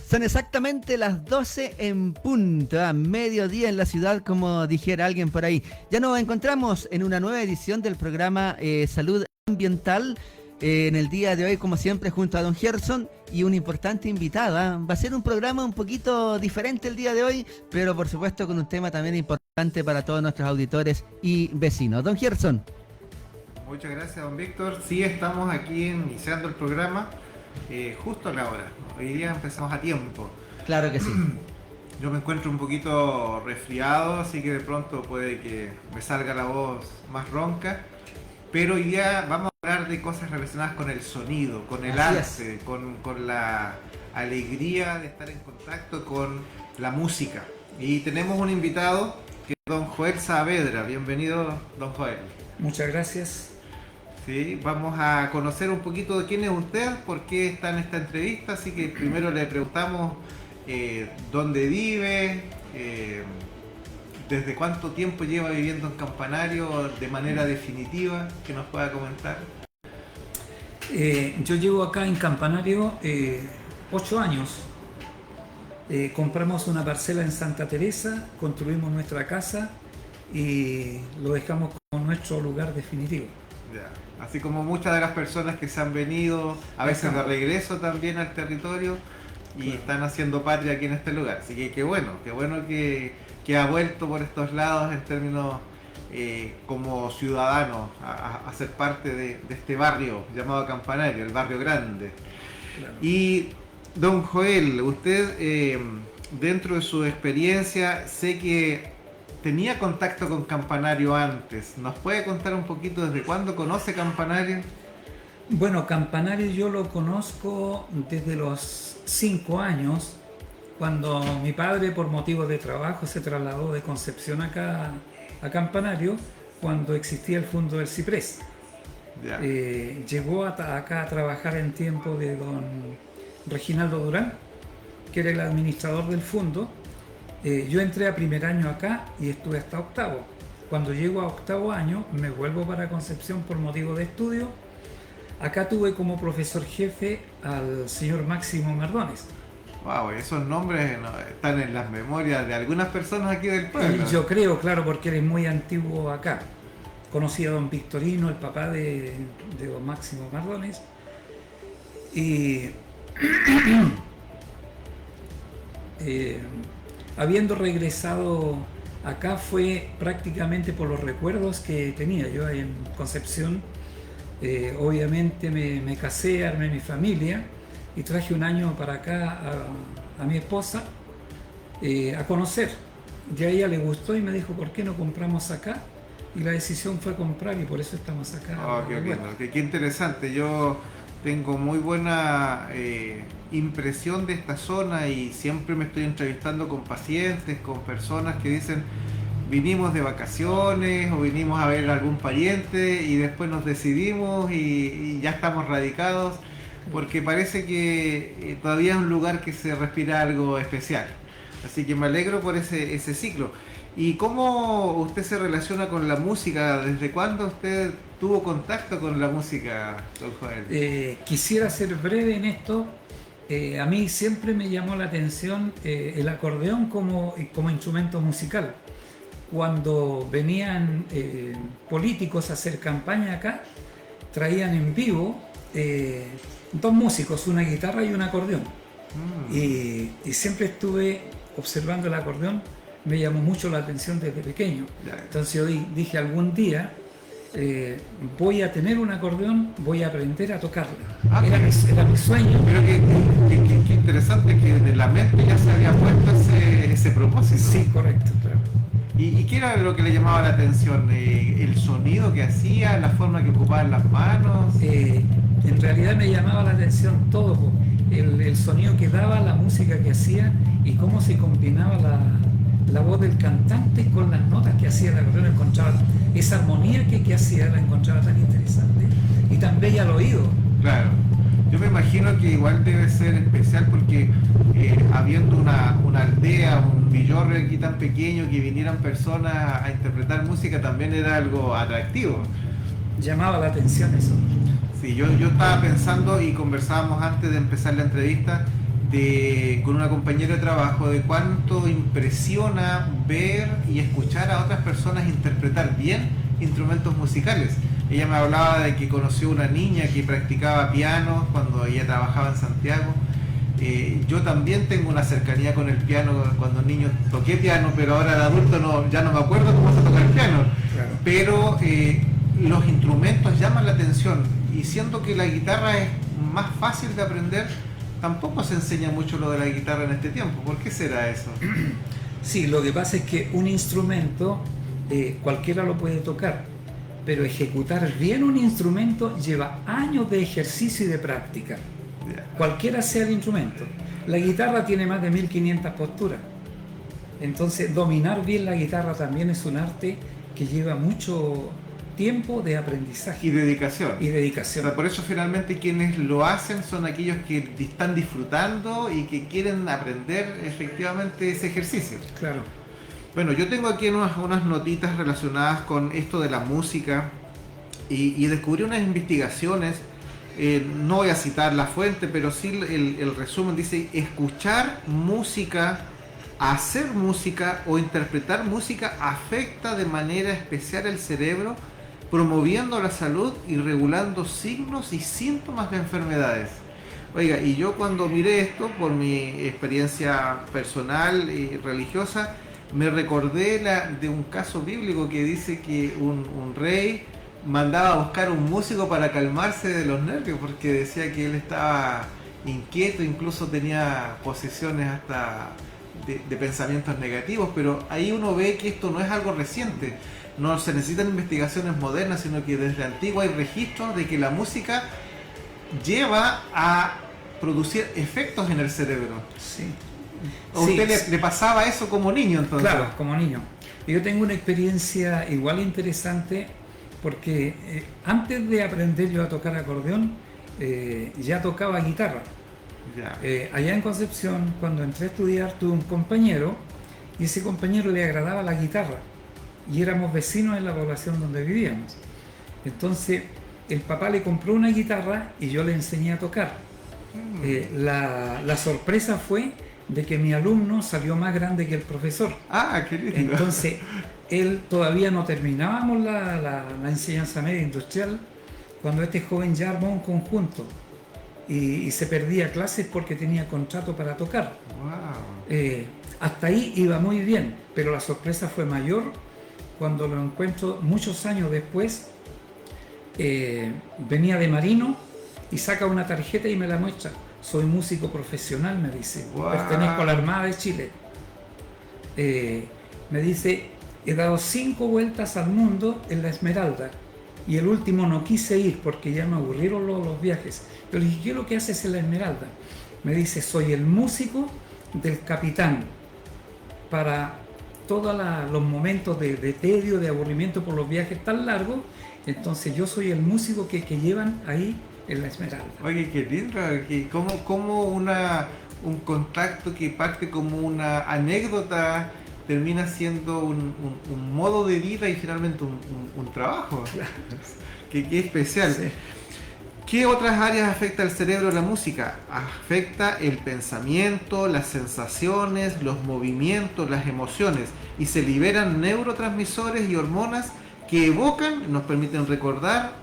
Son exactamente las 12 en punto, a mediodía en la ciudad, como dijera alguien por ahí. Ya nos encontramos en una nueva edición del programa Salud Ambiental. En el día de hoy, como siempre, junto a don Gerson y una importante invitada. Va a ser un programa un poquito diferente el día de hoy, pero por supuesto con un tema también importante para todos nuestros auditores y vecinos. Don Gerson. Muchas gracias, don Víctor. Sí, estamos aquí iniciando el programa justo a la hora. Hoy día empezamos a tiempo. Claro que sí. Yo me encuentro un poquito resfriado, así que de pronto puede que me salga la voz más ronca. Pero hoy día vamos a hablar de cosas relacionadas con el sonido, con el arte, con la alegría de estar en contacto con la música. Y tenemos un invitado que es don Joel Saavedra. Bienvenido, don Joel. Muchas gracias. Sí, vamos a conocer un poquito de quién es usted, por qué está en esta entrevista, así que primero le preguntamos dónde vive, desde cuánto tiempo lleva viviendo en Campanario de manera definitiva, que nos pueda comentar. Yo llevo acá en Campanario 8 años. Compramos una parcela en Santa Teresa, construimos nuestra casa y lo dejamos como nuestro lugar definitivo. Ya. Así como muchas de las personas que se han venido a veces de regreso también al territorio y claro, están haciendo patria aquí en este lugar. Así que qué bueno que ha vuelto por estos lados en términos como ciudadano a ser parte de este barrio llamado Campanario, el barrio grande. Claro. Y don Joel, usted dentro de su experiencia sé que tenía contacto con Campanario antes. ¿Nos puede contar un poquito desde cuándo conoce Campanario? Bueno, Campanario yo lo conozco desde los 5 años, cuando mi padre por motivos de trabajo se trasladó de Concepción acá a Campanario, cuando existía el Fondo del Ciprés. Llegó acá a trabajar en tiempo de don Reginaldo Durán, que era el administrador del fondo. Yo entré a primer año acá y estuve hasta octavo. Cuando llego a octavo año me vuelvo para Concepción por motivo de estudio. Acá tuve como profesor jefe al señor Máximo Mardones. Wow, esos nombres están en las memorias de algunas personas aquí del pueblo. Yo creo, claro, porque él es muy antiguo acá. Conocí a don Victorino, el papá de don Máximo Mardones. Y habiendo regresado acá fue prácticamente por los recuerdos que tenía yo en Concepción. Obviamente me casé, armé mi familia y traje un año para acá a mi esposa a conocer. Ya a ella le gustó y me dijo, ¿por qué no compramos acá? Y la decisión fue comprar y por eso estamos acá. Qué interesante. Yo tengo muy buena impresión de esta zona y siempre me estoy entrevistando con pacientes, con personas que dicen vinimos de vacaciones o vinimos a ver a algún pariente y después nos decidimos y ya estamos radicados porque parece que todavía es un lugar que se respira algo especial. Así que me alegro por ese ciclo. ¿Y cómo usted se relaciona con la música? ¿Desde cuándo usted tuvo contacto con la música, don Joel? Quisiera ser breve en esto. A mí siempre me llamó la atención el acordeón como instrumento musical. Cuando venían políticos a hacer campaña acá, traían en vivo dos músicos, una guitarra y un acordeón. Y siempre estuve observando el acordeón. Me llamó mucho la atención desde pequeño. Entonces yo dije algún día voy a tener un acordeón, voy a aprender a tocarlo. Era mi sueño. Pero qué interesante que de la mente ya se había puesto ese propósito. Sí, correcto, claro. ¿Y qué era lo que le llamaba la atención? ¿El sonido que hacía? ¿La forma que ocupaban las manos? En realidad me llamaba la atención todo. El sonido que daba, la música que hacía y cómo se combinaba la voz del cantante con las notas que hacía el acordeón. Encontraba esa armonía que hacía, la encontraba tan interesante y tan bella al oído. Claro, yo me imagino que igual debe ser especial porque habiendo una aldea, un villorrio aquí tan pequeño, que vinieran personas a interpretar música también era algo atractivo. Llamaba la atención eso. Sí, yo estaba pensando y conversábamos antes de empezar la entrevista con una compañera de trabajo de cuánto impresiona ver y escuchar a otras personas interpretar bien instrumentos musicales. Ella me hablaba de que conoció una niña que practicaba piano cuando ella trabajaba en Santiago. Yo también tengo una cercanía con el piano. Cuando niño toqué piano, pero ahora de adulto ya no me acuerdo cómo se toca el piano. Claro. Pero los instrumentos llaman la atención, y siendo que la guitarra es más fácil de aprender, tampoco se enseña mucho lo de la guitarra en este tiempo. ¿Por qué será eso? Sí, lo que pasa es que un instrumento cualquiera lo puede tocar, pero ejecutar bien un instrumento lleva años de ejercicio y de práctica, cualquiera sea el instrumento. La guitarra tiene más de 1500 posturas, entonces dominar bien la guitarra también es un arte que lleva mucho tiempo de aprendizaje Y dedicación. y O dedicación. sea, por eso finalmente quienes lo hacen son aquellos que están disfrutando y que quieren aprender efectivamente ese ejercicio. Claro. Bueno, yo tengo aquí unas notitas relacionadas con esto de la música, y descubrí unas investigaciones. No voy a citar la fuente, pero sí el resumen dice: escuchar música, hacer música o interpretar música afecta de manera especial el cerebro, promoviendo la salud y regulando signos y síntomas de enfermedades. Oiga, y yo cuando miré esto, por mi experiencia personal y religiosa, me recordé de un caso bíblico que dice que un rey mandaba a buscar un músico para calmarse de los nervios, porque decía que él estaba inquieto, incluso tenía posesiones hasta de pensamientos negativos. Pero ahí uno ve que esto no es algo reciente, no se necesitan investigaciones modernas, sino que desde antiguo hay registros de que la música lleva a producir efectos en el cerebro. Sí. ¿A usted le pasaba eso como niño entonces? Claro, como niño. Yo tengo una experiencia igual interesante, porque antes de aprender yo a tocar acordeón, ya tocaba guitarra. Ya. Allá en Concepción, cuando entré a estudiar, tuve un compañero, y ese compañero le agradaba la guitarra, y éramos vecinos en la población donde vivíamos. Entonces el papá le compró una guitarra y yo le enseñé a tocar. La sorpresa fue de que mi alumno salió más grande que el profesor. Ah, qué lindo. Entonces él todavía no terminábamos la enseñanza media industrial cuando este joven ya armó un conjunto y se perdía clases porque tenía contrato para tocar. Wow. Hasta ahí iba muy bien, pero la sorpresa fue mayor cuando lo encuentro muchos años después. Venía de marino y saca una tarjeta y me la muestra. Soy músico profesional, me dice. Wow. Pertenezco a la Armada de Chile. Me dice, he dado 5 vueltas al mundo en la Esmeralda, y el último no quise ir porque ya me aburrieron los viajes. Yo le dije, ¿qué es lo que haces en la Esmeralda? Me dice, soy el músico del capitán para todos los momentos de tedio, de aburrimiento por los viajes tan largos. Entonces yo soy el músico que llevan ahí en la Esmeralda. Oye, qué lindo, como un contacto que parte como una anécdota termina siendo un modo de vida y finalmente un trabajo. Claro. Qué especial. Sí. ¿Qué otras áreas afecta el cerebro la música? Afecta el pensamiento, las sensaciones, los movimientos, las emociones, y se liberan neurotransmisores y hormonas que evocan, nos permiten recordar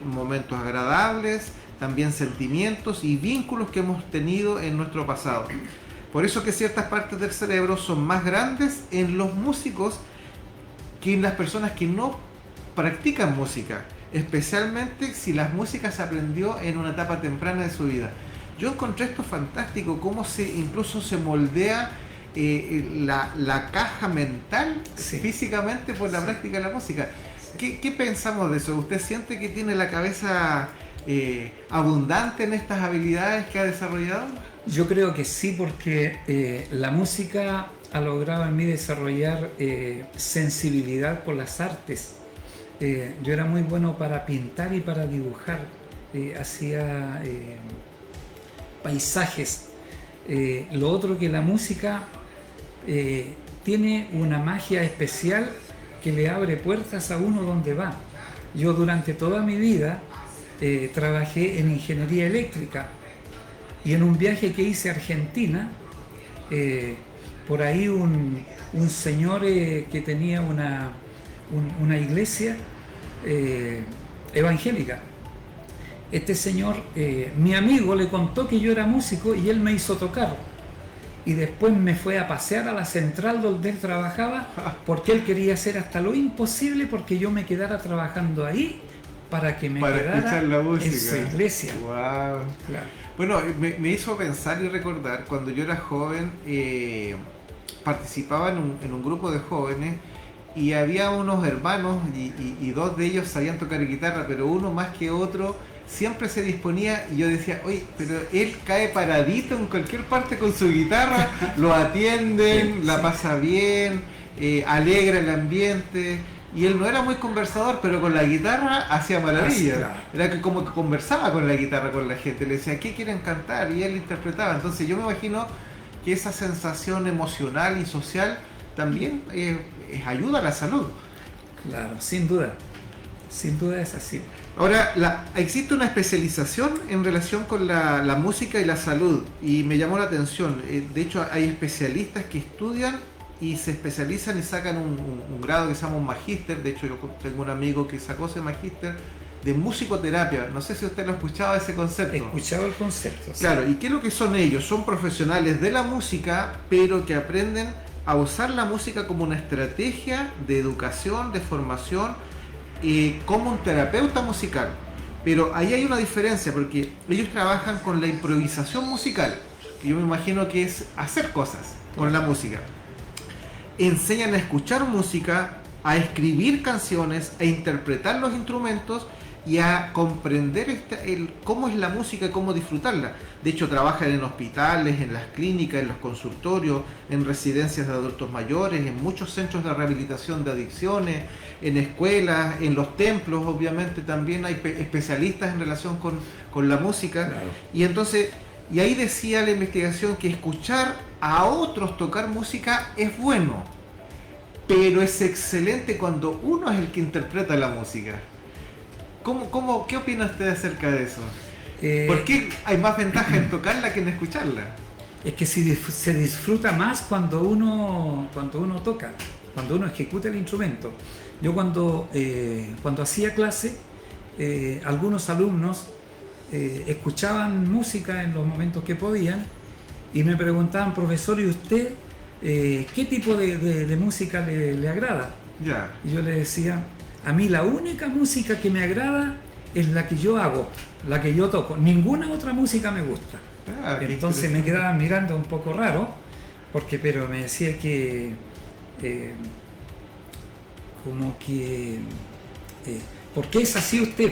momentos agradables, también sentimientos y vínculos que hemos tenido en nuestro pasado. Por eso que ciertas partes del cerebro son más grandes en los músicos que en las personas que no practican música, especialmente si la música se aprendió en una etapa temprana de su vida. Yo encontré esto fantástico, cómo incluso se moldea la caja mental, Sí. físicamente, por la práctica de la música. ¿Qué pensamos de eso? ¿Usted siente que tiene la cabeza abundante en estas habilidades que ha desarrollado? Yo creo que sí, porque la música ha logrado en mí desarrollar sensibilidad por las artes. Yo era muy bueno para pintar y para dibujar. Hacía paisajes. Lo otro, que la música tiene una magia especial que le abre puertas a uno donde va. Yo durante toda mi vida trabajé en ingeniería eléctrica, Y en un viaje que hice a Argentina, por ahí un señor que tenía una iglesia evangélica. Este señor, mi amigo, le contó que yo era músico y él me hizo tocar. Y después me fue a pasear a la central donde él trabajaba, porque él quería hacer hasta lo imposible porque yo me quedara trabajando ahí para que me quedara la música en su iglesia. Wow. Claro. Bueno, me hizo pensar y recordar cuando yo era joven, participaba en un grupo de jóvenes y había unos hermanos y dos de ellos sabían tocar guitarra, pero uno más que otro siempre se disponía y yo decía, oye, pero él cae paradito en cualquier parte con su guitarra, lo atienden, la pasa bien, alegra el ambiente. Y él no era muy conversador, pero con la guitarra hacía maravillas. Claro. Era que como que conversaba con la guitarra con la gente, le decía, ¿qué quieren cantar? Y él interpretaba. Entonces yo me imagino que esa sensación emocional y social también ayuda a la salud. Claro, sin duda es así. Ahora, existe una especialización en relación con la música y la salud, y me llamó la atención. De hecho, hay especialistas que estudian y se especializan y sacan un grado que se llama un magíster. De hecho, yo tengo un amigo que sacó ese magíster de musicoterapia. No sé si usted lo ha escuchado ese concepto. He escuchado el concepto. Sí. Claro, ¿y qué es lo que son ellos? Son profesionales de la música, pero que aprenden a usar la música como una estrategia de educación, de formación, como un terapeuta musical. Pero ahí hay una diferencia, porque ellos trabajan con la improvisación musical, que yo me imagino que es hacer cosas con la música. Enseñan a escuchar música, a escribir canciones, a interpretar los instrumentos y a comprender cómo es la música y cómo disfrutarla. De hecho, trabajan en hospitales, en las clínicas, en los consultorios, en residencias de adultos mayores, en muchos centros de rehabilitación de adicciones, en escuelas, en los templos. Obviamente también hay especialistas en relación con la música. Claro. Y entonces, y ahí decía la investigación que escuchar a otros tocar música es bueno, pero es excelente cuando uno es el que interpreta la música. ¿Qué opina usted acerca de eso? ¿Por qué hay más ventaja en tocarla que en escucharla? Es que se disfruta más cuando uno toca, cuando uno ejecuta el instrumento. Yo cuando hacía clase, algunos alumnos escuchaban música en los momentos que podían y me preguntaban, profesor, ¿y usted qué tipo de música le agrada? Ya. Y yo le decía, a mí la única música que me agrada es la que yo hago, la que yo toco. Ninguna otra música me gusta. Entonces me quedaban mirando un poco raro, pero me decía que ¿por qué es así usted?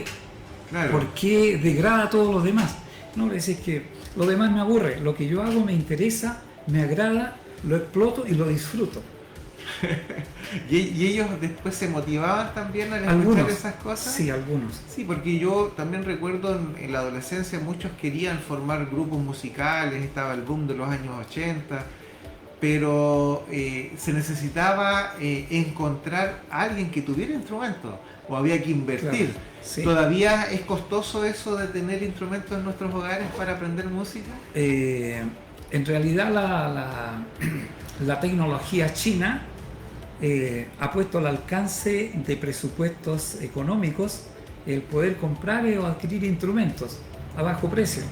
Claro. ¿Por qué degrada a todos los demás? No, le decía que lo demás me aburre, lo que yo hago me interesa, me agrada, lo exploto y lo disfruto. ¿Y ellos después se motivaban también a escuchar esas cosas? Sí, algunos. Sí, porque yo también recuerdo en la adolescencia muchos querían formar grupos musicales, estaba el boom de los años 80, pero se necesitaba encontrar a alguien que tuviera instrumentos, o había que invertir. Claro, sí. ¿Todavía es costoso eso de tener instrumentos en nuestros hogares para aprender música? En realidad la tecnología china ha puesto al alcance de presupuestos económicos el poder comprar o adquirir instrumentos a bajo precio.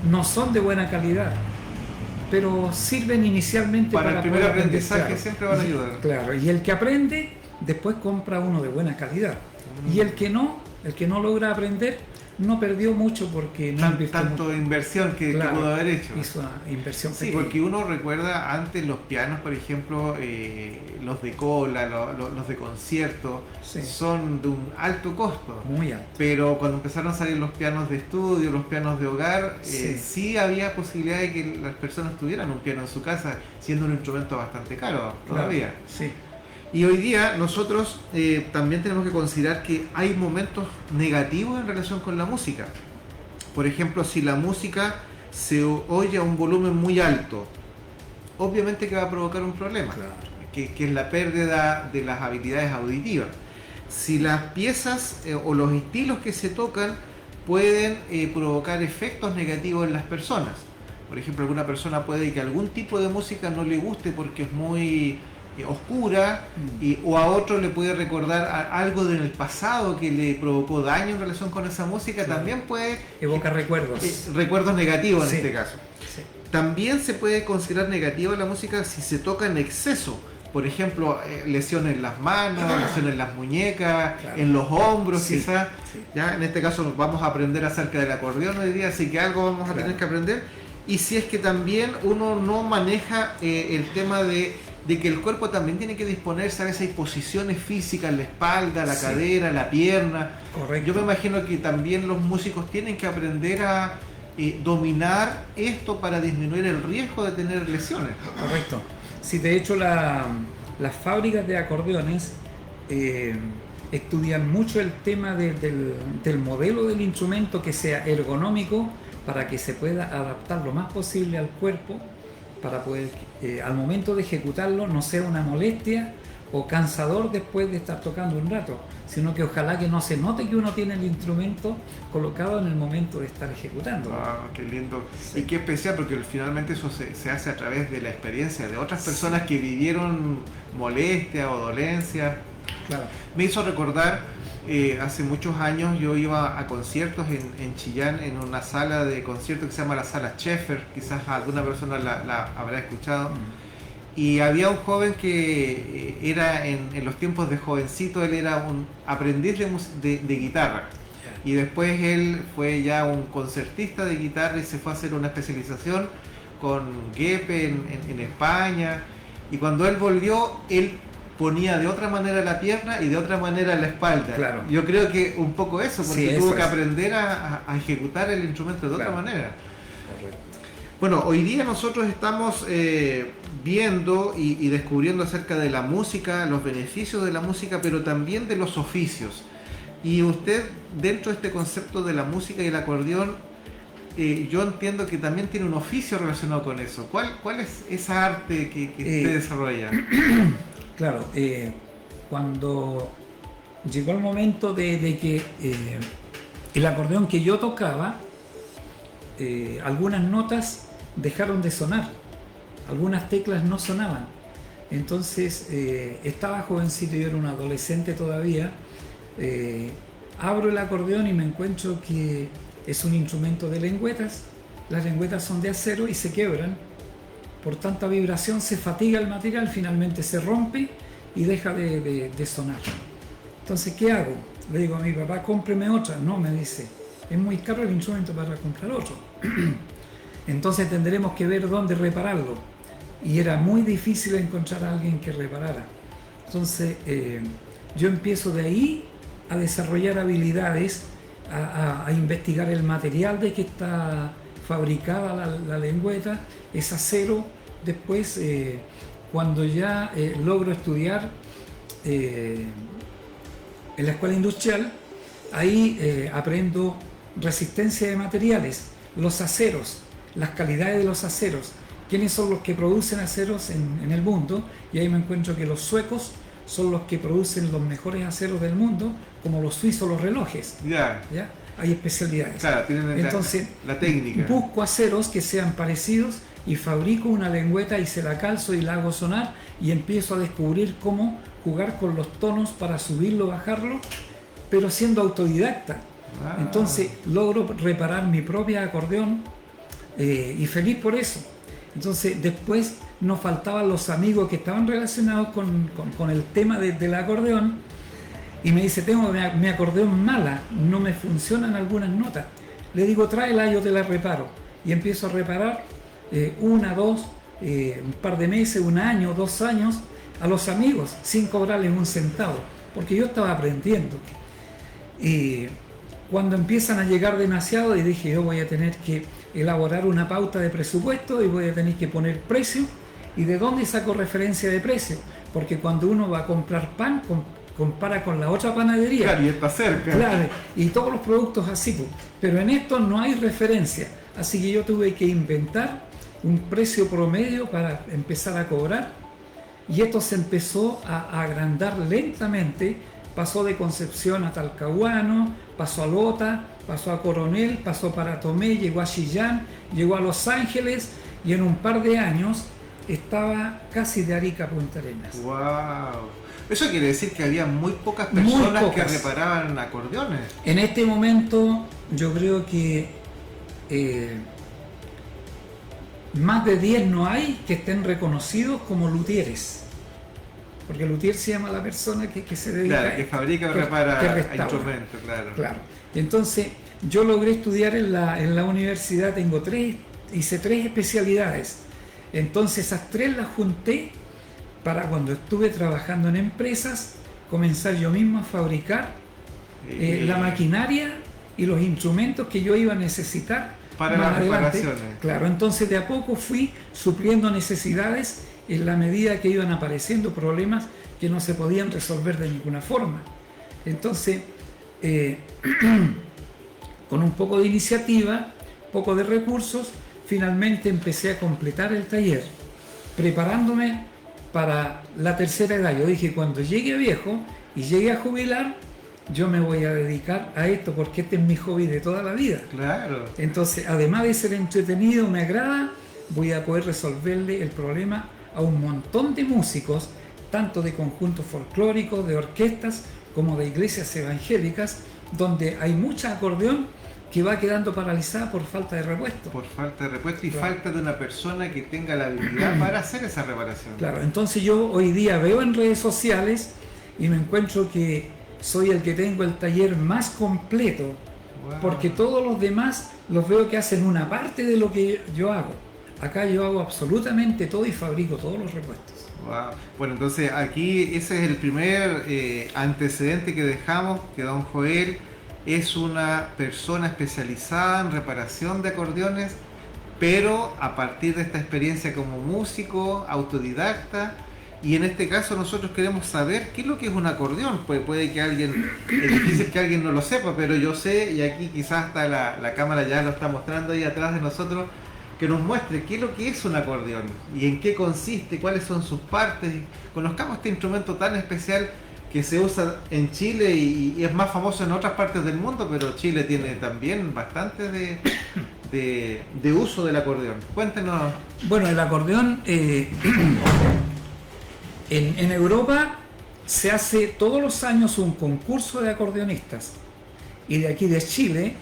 No son de buena calidad, pero sirven inicialmente para el primer poder aprendizaje, claro. Siempre van a ayudar. Claro, y el que aprende después compra uno de buena calidad. Y el que no logra aprender no perdió mucho porque no invirtió tanto mucho. inversión que pudo haber hecho. Hizo una inversión Sí, pequeña. porque uno recuerda antes los pianos, por ejemplo, los de cola, los de concierto, Sí. son de un alto costo. Muy alto. Pero cuando empezaron a salir los pianos de estudio, los pianos de hogar, Sí. sí había posibilidad de que las personas tuvieran un piano en su casa, siendo un instrumento bastante caro todavía. Claro, sí. Y hoy día nosotros también tenemos que considerar que hay momentos negativos en relación con la música. Por ejemplo, si la música se oye a un volumen muy alto, obviamente que va a provocar un problema, Claro. que es la pérdida de las habilidades auditivas. Si las piezas o los estilos que se tocan pueden provocar efectos negativos en las personas. Por ejemplo, alguna persona puede que algún tipo de música no le guste porque es muy oscura, o a otro le puede recordar algo del pasado que le provocó daño en relación con esa música. Claro. También puede evocar recuerdos. Recuerdos negativos en este caso. Sí. También se puede considerar negativa la música si se toca en exceso. Por ejemplo, lesiones en las manos, lesiones en las muñecas, claro, en los hombros, quizás. Sí. Ya, en este caso vamos a aprender acerca del acordeón hoy día, así que algo vamos a tener que aprender. Y si es que también uno no maneja el tema de que el cuerpo también tiene que disponerse, a veces hay posiciones físicas, la espalda, la cadera, la pierna. Correcto. Yo me imagino que también los músicos tienen que aprender a dominar esto para disminuir el riesgo de tener lesiones. Correcto. Sí, de hecho las fábricas de acordeones estudian mucho el tema del modelo del instrumento, que sea ergonómico, para que se pueda adaptar lo más posible al cuerpo, para poder al momento de ejecutarlo no sea una molestia o cansador después de estar tocando un rato, sino que ojalá que no se note que uno tiene el instrumento colocado en el momento de estar ejecutando. Ah, qué lindo. Sí. Y qué especial, porque finalmente eso se hace a través de la experiencia de otras personas que vivieron molestias o dolencias. Claro. Me hizo recordar, hace muchos años yo iba a conciertos en Chillán, en una sala de conciertos que se llama la Sala Schaeffer, quizás alguna persona la habrá escuchado. Y había un joven que era en los tiempos de jovencito, él era un aprendiz de guitarra. Y después él fue ya un concertista de guitarra y se fue a hacer una especialización con Gepe en España. Y cuando él volvió, él ponía de otra manera la pierna y de otra manera la espalda. Claro. Yo creo que un poco eso, porque sí, tuvo que aprender a ejecutar el instrumento de otra manera. Correcto. Bueno, hoy día nosotros estamos viendo y descubriendo acerca de la música, los beneficios de la música, pero también de los oficios. Y usted, dentro de este concepto de la música y el acordeón, yo entiendo que también tiene un oficio relacionado con eso. ¿Cuál es esa arte que usted desarrolla? Claro, cuando llegó el momento de que el acordeón que yo tocaba, algunas notas dejaron de sonar, algunas teclas no sonaban. Entonces estaba jovencito, yo era un adolescente todavía, abro el acordeón y me encuentro que es un instrumento de lengüetas. Las lengüetas son de acero y se quiebran. Por tanta vibración se fatiga el material, finalmente se rompe y deja de sonar. Entonces, ¿qué hago? Le digo a mi papá, cómpreme otra. No, me dice, es muy caro el instrumento para comprar otro. Entonces tendremos que ver dónde repararlo. Y era muy difícil encontrar a alguien que reparara. Entonces, yo empiezo de ahí a desarrollar habilidades, a investigar el material de que está fabricada la lengüeta, es acero. Después, cuando ya logro estudiar en la escuela industrial, ahí aprendo resistencia de materiales, los aceros, las calidades de los aceros, quiénes son los que producen aceros en el mundo, y ahí me encuentro que los suecos son los que producen los mejores aceros del mundo, como los suizos los relojes. ¿Ya? Hay especialidades. Claro, tienen entonces, la técnica. Busco aceros que sean parecidos y fabrico una lengüeta y se la calzo y la hago sonar, y empiezo a descubrir cómo jugar con los tonos para subirlo, bajarlo, pero siendo autodidacta. Entonces logro reparar mi propia acordeón y feliz por eso. Entonces después nos faltaban los amigos que estaban relacionados con el tema del acordeón, y me dice, tengo mi acordeón mala, no me funcionan algunas notas. Le digo, tráela, yo te la reparo. Y empiezo a reparar una, dos, un par de meses, un año, 2 años, a los amigos, sin cobrarles un centavo, porque yo estaba aprendiendo. Y cuando empiezan a llegar demasiado, y dije, yo voy a tener que elaborar una pauta de presupuesto y voy a tener que poner precio. ¿Y de dónde saco referencia de precio? Porque cuando uno va a comprar pan, compara con la otra panadería. Claro, y está cerca. Claro, y todos los productos así. Pero en esto no hay referencia. Así que yo tuve que inventar un precio promedio para empezar a cobrar. Y esto se empezó a agrandar lentamente. Pasó de Concepción a Talcahuano, pasó a Lota, pasó a Coronel, pasó para Tomé, llegó a Chillán, llegó a Los Ángeles y en un par de años estaba casi de Arica a Punta Arenas. ¡Wow! Eso quiere decir que había muy pocas personas Muy pocas que reparaban acordeones. En este momento yo creo que más de 10 no hay que estén reconocidos como luthieres. Porque luthier se llama la persona que se dedica Claro, que fabrica o repara instrumentos, claro. Claro. Entonces, yo logré estudiar en la universidad, hice 3 especialidades. Entonces, esas 3 las junté para cuando estuve trabajando en empresas, comenzar yo mismo a fabricar la maquinaria y los instrumentos que yo iba a necesitar para más las adelante. reparaciones. Claro, entonces de a poco fui supliendo necesidades en la medida que iban apareciendo problemas que no se podían resolver de ninguna forma. Entonces, con un poco de iniciativa, poco de recursos, finalmente empecé a completar el taller, preparándome para la tercera edad. Yo dije, cuando llegue viejo y llegue a jubilar, yo me voy a dedicar a esto porque este es mi hobby de toda la vida. Claro. Entonces, además de ser entretenido, me agrada, voy a poder resolverle el problema a un montón de músicos, tanto de conjuntos folclóricos, de orquestas, como de iglesias evangélicas, donde hay mucha acordeón que va quedando paralizada por falta de repuesto. Por falta de repuesto y Claro. falta de una persona que tenga la habilidad para hacer esa reparación. Claro, entonces yo hoy día veo en redes sociales y me encuentro que soy el que tengo el taller más completo, Wow. porque todos los demás los veo que hacen una parte de lo que yo hago. Acá yo hago absolutamente todo y fabrico todos los repuestos. Wow. Bueno, entonces aquí ese es el primer antecedente que dejamos, que don Joel es una persona especializada en reparación de acordeones, pero a partir de esta experiencia como músico, autodidacta, y en este caso nosotros queremos saber qué es lo que es un acordeón. Puede que alguien, es difícil que alguien no lo sepa, pero yo sé, y aquí quizás hasta la cámara ya lo está mostrando ahí atrás de nosotros, que nos muestre qué es lo que es un acordeón y en qué consiste, cuáles son sus partes. Conozcamos este instrumento tan especial que se usa en Chile y es más famoso en otras partes del mundo, pero Chile tiene también bastante de uso del acordeón. Cuéntenos. Bueno, el acordeón en Europa se hace todos los años un concurso de acordeonistas y de aquí de Chile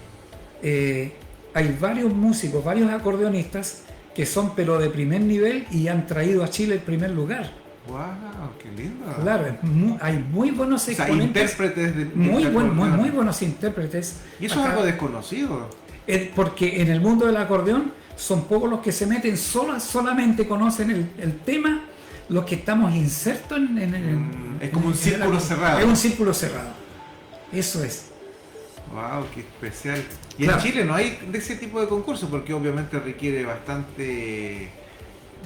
hay varios músicos, varios acordeonistas que son pero de primer nivel y han traído a Chile el primer lugar. ¡Wow! ¡Qué lindo! Claro, hay muy buenos O sea, exponentes, intérpretes de muy acordeón. buenos intérpretes. Y eso Acá, es algo desconocido. porque en el mundo del acordeón son pocos los que se meten, solamente conocen el tema, los que estamos insertos Es como un en círculo cerrado. Es un círculo cerrado. Eso es. ¡Wow! ¡Qué especial! Y Claro. en Chile no hay de ese tipo de concursos porque obviamente requiere bastante,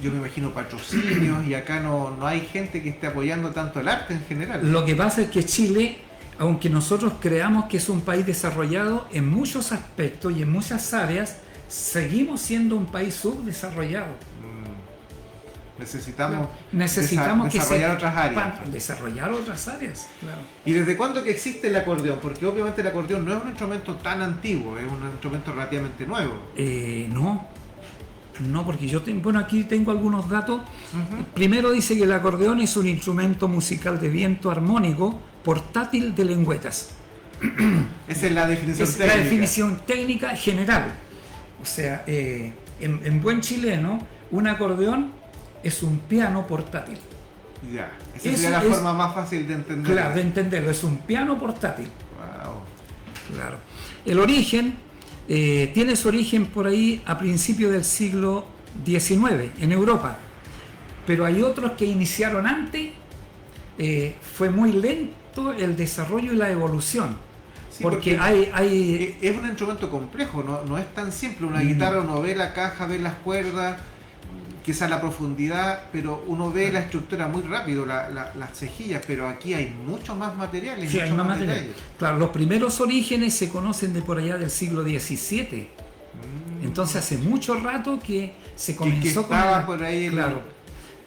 yo me imagino, patrocinios, y acá no hay gente que esté apoyando tanto el arte en general. Lo que pasa es que Chile, aunque nosotros creamos que es un país desarrollado en muchos aspectos y en muchas áreas, seguimos siendo un país subdesarrollado. Necesitamos Necesitamos desarrollar otras áreas. Desarrollar otras áreas, claro. ¿Y desde cuándo que existe el acordeón? Porque obviamente el acordeón no es un instrumento tan antiguo, es un instrumento relativamente nuevo. No, porque bueno, aquí tengo algunos datos. Ujú. Primero dice que el acordeón es un instrumento musical de viento armónico portátil de lengüetas. Esa es la definición Es técnica. la definición técnica general. O sea, en buen chileno, un acordeón es un piano portátil. Ya, esa Eso sería la es- forma más fácil de entender. Claro, de entenderlo, es un piano portátil. Wow. Claro. El origen tiene su origen por ahí a principios del siglo XIX en Europa, pero hay otros que iniciaron antes. Fue muy lento el desarrollo y la evolución, Sí, porque hay es un instrumento complejo, no es tan simple. Una guitarra, uno ve la caja, ve las cuerdas, quizás la profundidad, pero uno ve la estructura muy rápido, las cejillas, pero aquí hay mucho más materiales, sí, hay mucho más material. detalles. Claro, los primeros orígenes se conocen de por allá del siglo XVII. Entonces hace mucho rato que se comenzó con estaba el- por ahí el- claro,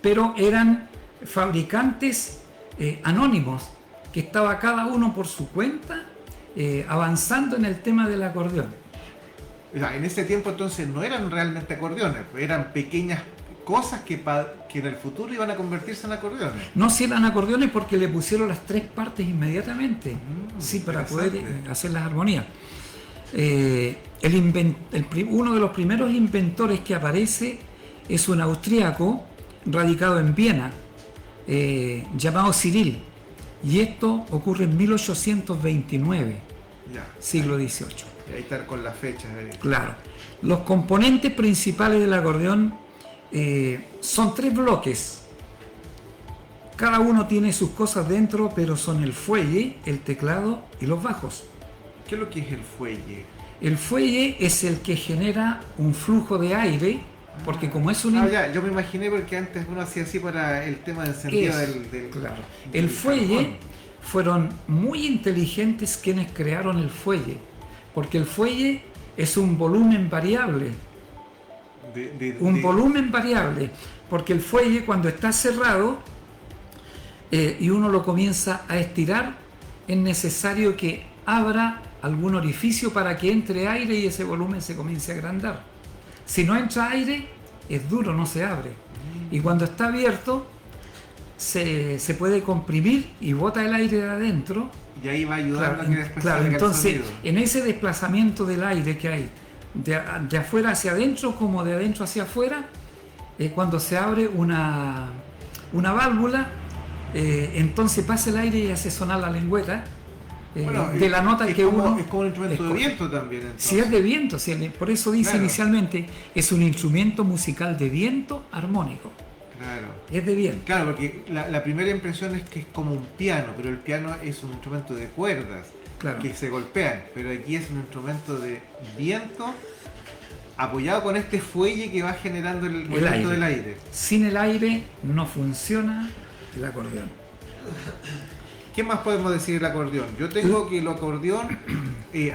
pero eran fabricantes anónimos, que estaba cada uno por su cuenta avanzando en el tema del acordeón. O sea, en ese tiempo entonces no eran realmente acordeones, eran pequeñas cosas que en el futuro iban a convertirse en acordeones. No, si eran acordeones porque le pusieron las tres partes inmediatamente, sí, para poder hacer las armonías. Uno de los primeros inventores que aparece es un austríaco radicado en Viena, llamado Cyril, y esto ocurre en 1829, Ya. siglo XVIII. Ahí está con las fechas. Claro. Los componentes principales del acordeón son tres bloques. Cada uno tiene sus cosas dentro, pero son el fuelle, el teclado y los bajos. ¿Qué es lo que es el fuelle? El fuelle es el que genera un flujo de aire, porque como es un... ya, yo me imaginé porque antes uno hacía así para el tema de encendido del claro. El fuelle, carbón. fueron muy inteligentes quienes crearon el fuelle, porque el fuelle es un volumen variable. Volumen variable, porque el fuelle cuando está cerrado y uno lo comienza a estirar, es necesario que abra algún orificio para que entre aire y ese volumen se comience a agrandar. Si no entra aire, es duro, no se abre. Y cuando está abierto, se puede comprimir y bota el aire de adentro. Y ahí va ayudando a que después claro, salga el entonces, sonido. en ese desplazamiento del aire que hay de afuera hacia adentro como de adentro hacia afuera, cuando se abre una válvula, entonces pasa el aire y hace sonar la lengüeta de la nota que uno... Es como un instrumento de viento también. Entonces. Si es de viento, por eso dice Claro. inicialmente, es un instrumento musical de viento armónico. Claro. Es de viento. Claro, porque la primera impresión es que es como un piano, pero el piano es un instrumento de cuerdas Claro. que se golpean, pero aquí es un instrumento de viento apoyado con este fuelle que va generando el movimiento del aire. Sin el aire no funciona el acordeón. ¿Qué más podemos decir del acordeón? Yo tengo que el acordeón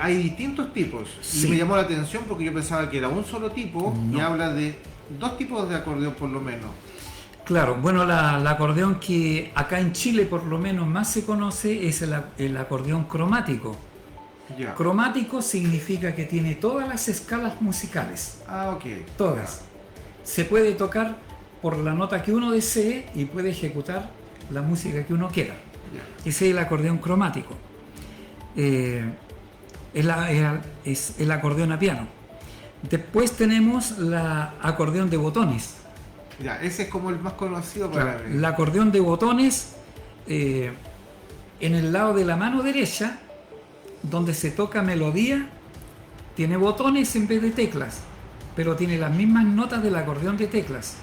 hay distintos tipos. Sí. Y me llamó la atención porque yo pensaba que era un solo tipo y No. habla de dos tipos de acordeón por lo menos. Claro, bueno, la acordeón que acá en Chile por lo menos más se conoce es el acordeón cromático. Ya. Cromático significa que tiene todas las escalas musicales, Ok. todas. Se puede tocar por la nota que uno desee y puede ejecutar la música que uno quiera. Ya. Ese es el acordeón cromático. Es el acordeón a piano. Después tenemos la acordeón de botones. Ya, ese es como el más conocido para Claro, mí. el acordeón de botones en el lado de la mano derecha, donde se toca melodía, tiene botones en vez de teclas, pero tiene las mismas notas del acordeón de teclas.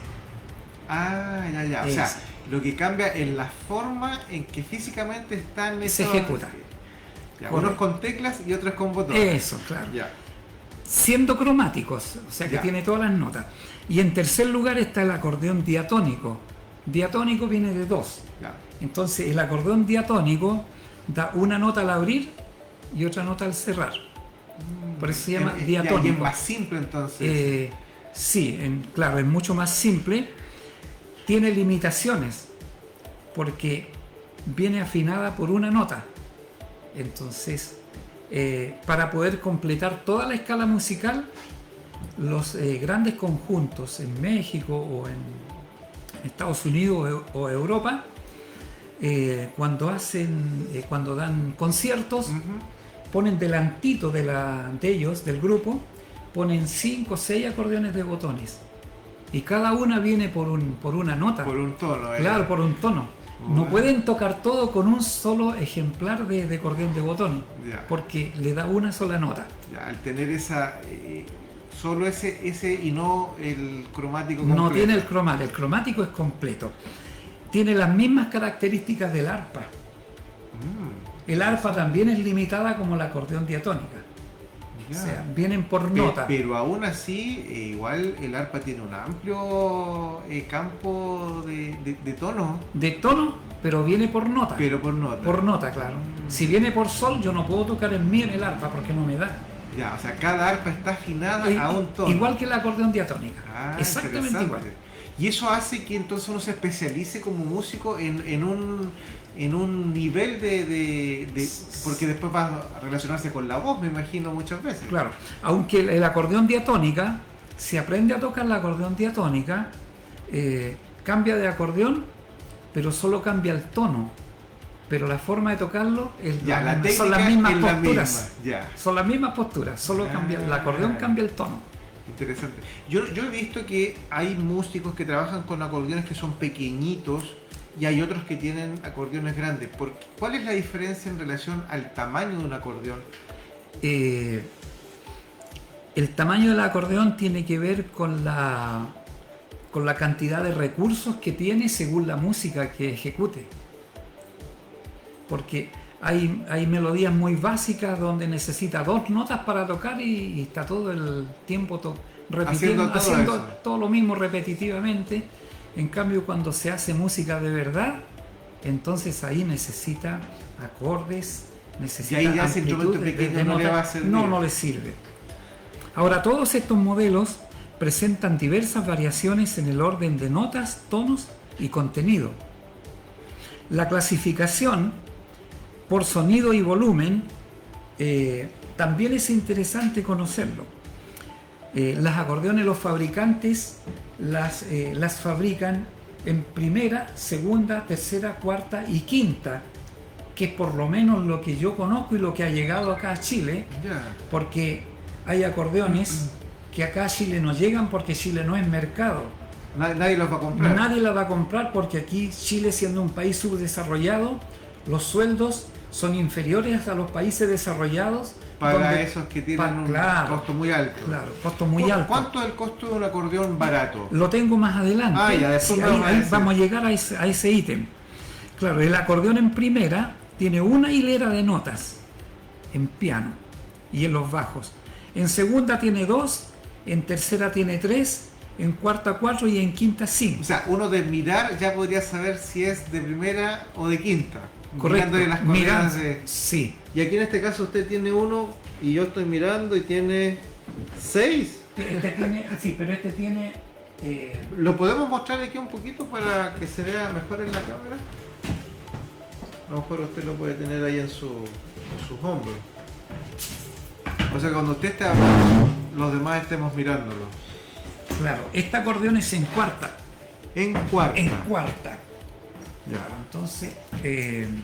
Ya. O sea, lo que cambia es la forma en que físicamente están Se esos- ejecuta. Ya, Correcto. unos con teclas y otros con botones. Eso, claro. Ya. Siendo cromáticos, o sea que Ya. tiene todas las notas. Y en tercer lugar está el acordeón diatónico. Diatónico viene de dos. Ya. Entonces el acordeón diatónico da una nota al abrir y otra nota al cerrar. Por eso se llama Ya, y es diatónico. más simple entonces. Sí, claro, es mucho más simple. Tiene limitaciones porque viene afinada por una nota. Entonces, para poder completar toda la escala musical, los grandes conjuntos en México o en Estados Unidos o Europa, cuando dan conciertos, Ujú. ponen delantito de ellos, del grupo, ponen 5 o 6 acordeones de botones. Y cada una viene por una nota. Por un tono. Claro, por un tono. No Bueno. pueden tocar todo con un solo ejemplar de acordeón de botones, Ya. porque le da una sola nota. Ya, al tener esa solo ese y no el cromático No completo. tiene el cromático es completo. Tiene las mismas características del arpa. El arpa también es limitada como la acordeón diatónica. Ya. O sea, vienen por nota. Pero aún así, igual el arpa tiene un amplio campo de tono, De tono, pero viene por nota. pero por nota. Por nota, claro. Si viene por sol, yo no puedo tocar en mí en el arpa porque no me da. Ya, o sea, cada arpa está afinada a un tono. Igual que la acordeón diatónica. Ah, Exactamente interesante. igual. Y eso hace que entonces uno se especialice como músico en un nivel porque después va a relacionarse con la voz, me imagino, muchas veces. Claro, aunque el acordeón diatónica, si aprende a tocar la acordeón diatónica, cambia de acordeón, pero solo cambia el tono. Pero la forma de tocarlo es son las mismas posturas. Son las mismas posturas, solo cambia, el acordeón cambia el tono. Interesante. Yo he visto que hay músicos que trabajan con acordeones que son pequeñitos y hay otros que tienen acordeones grandes. ¿Cuál es la diferencia en relación al tamaño de un acordeón? El tamaño del acordeón tiene que ver con la cantidad de recursos que tiene según la música que ejecute. Porque hay melodías muy básicas donde necesita 2 notas para tocar y está todo el tiempo haciendo todo lo mismo repetitivamente. En cambio, cuando se hace música de verdad, entonces ahí necesita acordes, necesita y ahí ese instrumento pequeño no le va a servir. No le sirve. Ahora, todos estos modelos presentan diversas variaciones en el orden de notas, tonos y contenido. La clasificación por sonido y volumen también es interesante conocerlo. Las acordeones, los fabricantes las fabrican en primera, segunda, tercera, cuarta y quinta, que es por lo menos lo que yo conozco y lo que ha llegado acá a Chile, porque hay acordeones que acá a Chile no llegan porque Chile no es mercado. Nadie los va a comprar. Nadie los va a comprar porque aquí Chile, siendo un país subdesarrollado, los sueldos son inferiores a los países desarrollados. Para esos que tienen un costo muy alto. Claro, costo muy alto. ¿Cuánto es el costo de un acordeón barato? Lo tengo más adelante. Después ahí vamos a llegar a ese ítem. Claro, el acordeón en primera tiene una hilera de notas en piano y en los bajos. En segunda tiene 2, en tercera tiene 3, en cuarta 4 y en quinta 5. O sea, uno de mirar ya podría saber si es de primera o de quinta. Correcto. Las sí. Y aquí en este caso usted tiene 1 y yo estoy mirando y tiene 6. Sí, pero este tiene... ¿Lo podemos mostrar aquí un poquito para que se vea mejor en la cámara? A lo mejor usted lo puede tener ahí en sus hombros. O sea, cuando usted esté hablando, los demás estemos mirándolo. Claro, este acordeón es en cuarta. En cuarta. En cuarta. Claro, entonces, el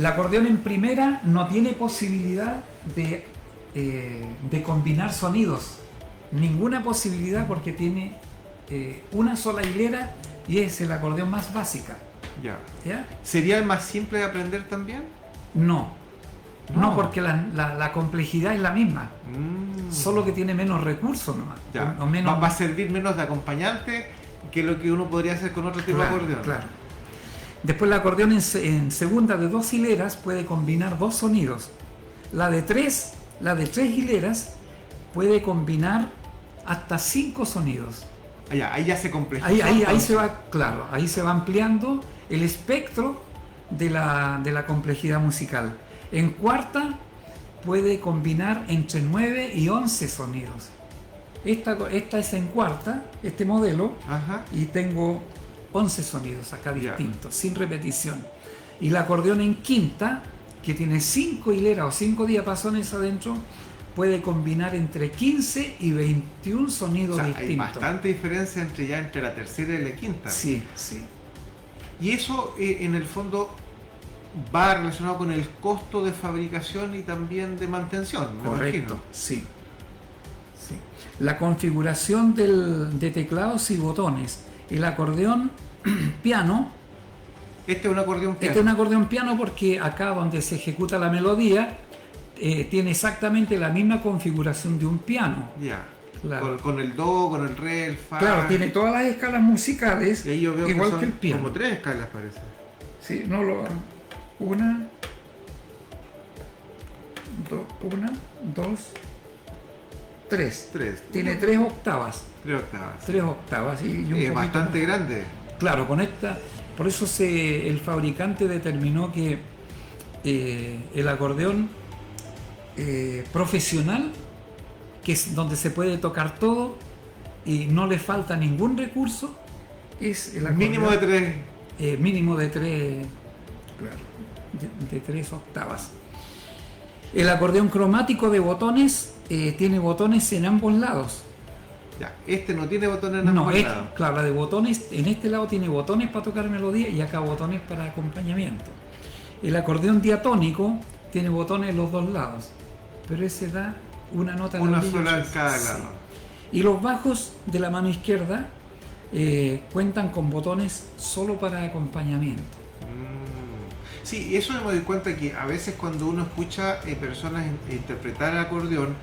acordeón en primera no tiene posibilidad de combinar sonidos. Ninguna posibilidad porque tiene una sola hilera y es el acordeón más básica. ¿Ya? ¿Sería el más simple de aprender también? No, porque la complejidad es la misma. Solo que tiene menos recursos nomás. Va a servir menos de acompañante que lo que uno podría hacer con otro tipo de acordeón. Claro. Después el acordeón en segunda de 2 hileras puede combinar 2 sonidos. La de 3 hileras puede combinar hasta 5 sonidos. Ahí ya se complejiza. Ahí se va ampliando el espectro de la complejidad musical. En cuarta puede combinar entre 9 y 11 sonidos. Esta es en cuarta, este modelo, y tengo 11 sonidos acá distintos, sin repetición. Y el acordeón en quinta, que tiene 5 hileras o 5 diapasones adentro, puede combinar entre 15 y 21 sonidos distintos. Hay bastante diferencia entre la tercera y la quinta. Sí. Y eso, en el fondo, va relacionado con el costo de fabricación y también de mantención. Correcto, sí. La configuración de teclados y botones. El acordeón piano. Este es un acordeón piano. Este es un acordeón piano porque acá donde se ejecuta la melodía tiene exactamente la misma configuración de un piano. Claro. Con el do, con el re, el fa. Claro, tiene todas las escalas musicales, y ahí yo veo igual que que el piano. Como 3 escalas parece. Sí, no lo... Una, 2, 3. Tiene 3 octavas. 3 octavas. Es bastante grande. Claro, con esta... Por eso el fabricante determinó que el acordeón profesional, que es donde se puede tocar todo, y no le falta ningún recurso, es el acordeón. Mínimo de 3. Mínimo de 3, claro, de 3 octavas. El acordeón cromático de botones tiene botones en ambos lados. Ya, este no tiene botones en No, ambos lados. claro, la de botones, en este lado tiene botones para tocar melodía y acá botones para acompañamiento. El acordeón diatónico tiene botones en los dos lados, pero ese da una nota Una de sola en cada sí. lado. Y los bajos de la mano izquierda cuentan con botones solo para acompañamiento. Sí, eso me doy cuenta que a veces cuando uno escucha personas interpretar el acordeón,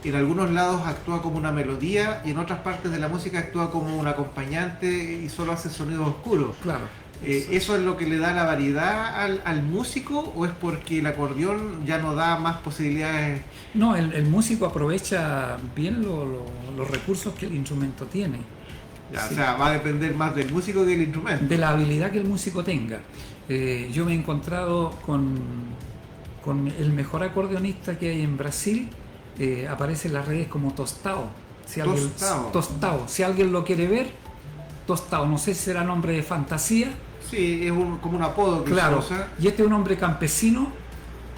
en algunos lados actúa como una melodía y en otras partes de la música actúa como un acompañante y solo hace sonidos oscuros. Claro. ¿Eso es lo que le da la variedad al músico o es porque el acordeón ya no da más posibilidades? No, el músico aprovecha bien los recursos que el instrumento tiene. Ya, Sí. O sea, va a depender más del músico que del instrumento. De la habilidad que el músico tenga. Yo me he encontrado con el mejor acordeonista que hay en Brasil, aparece en las redes como Tostao. Tostao. Si alguien lo quiere ver, Tostao. No sé si será nombre de fantasía. Sí, es como un apodo que Claro. se usa. Y este es un hombre campesino,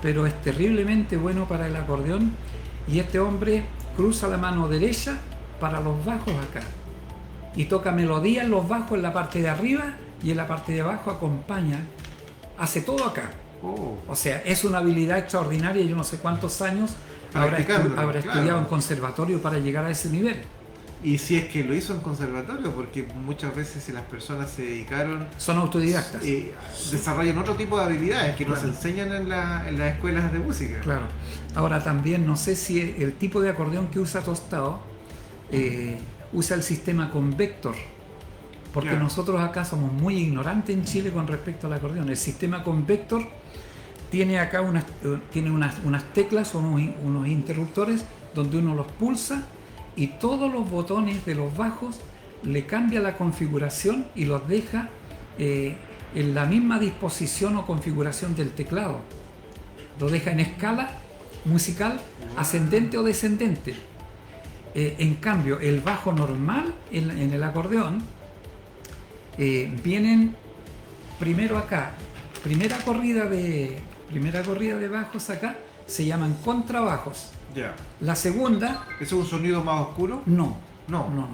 pero es terriblemente bueno para el acordeón. Y este hombre cruza la mano derecha para los bajos acá. Y toca melodía en los bajos en la parte de arriba y en la parte de abajo acompaña. Hace todo acá. Oh. O sea, es una habilidad extraordinaria. Yo no sé cuántos años habrá Practicándolo, estudiado claro. en conservatorio para llegar a ese nivel. Y si es que lo hizo en conservatorio, porque muchas veces si las personas se dedicaron, Son autodidactas. desarrollan otro tipo de habilidades que no se Claro. enseñan en las escuelas de música. Claro. Ahora también no sé si el tipo de acordeón que usa Tostao usa el sistema convector, porque Ya. nosotros acá somos muy ignorantes en Chile con respecto al acordeón. El sistema convector tiene acá unas teclas o unos interruptores donde uno los pulsa y todos los botones de los bajos le cambia la configuración y los deja en la misma disposición o configuración del teclado. Lo deja en escala musical ascendente o descendente. En cambio, el bajo normal en el acordeón vienen primero acá, primera corrida de bajos acá se llaman contrabajos. Ya. La segunda, ¿Eso es un sonido más oscuro? no. No.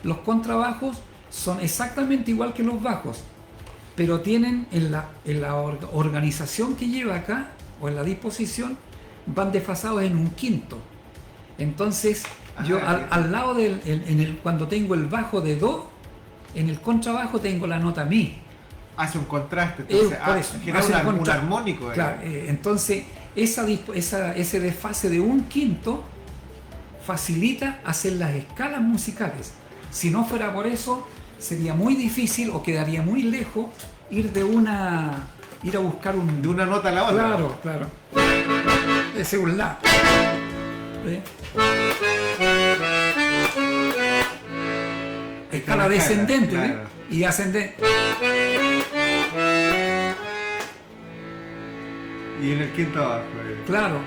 Los contrabajos son exactamente igual que los bajos, pero tienen en la organización que lleva acá o en la disposición van desfasados en un quinto. Entonces, yo al lado cuando tengo el bajo de do, en el contrabajo tengo la nota mi. Hace un contraste, entonces Por eso, genera hace un contra- armónico. Claro, entonces ese desfase de un quinto facilita hacer las escalas musicales. Si no fuera por eso, sería muy difícil o quedaría muy lejos ir a buscar un... De una nota a la otra. Claro. Ese es un la. ¿Ve? Escala Escala, descendente, ¿ve? claro. Y ascendente. Y en el quinto abajo. Claro.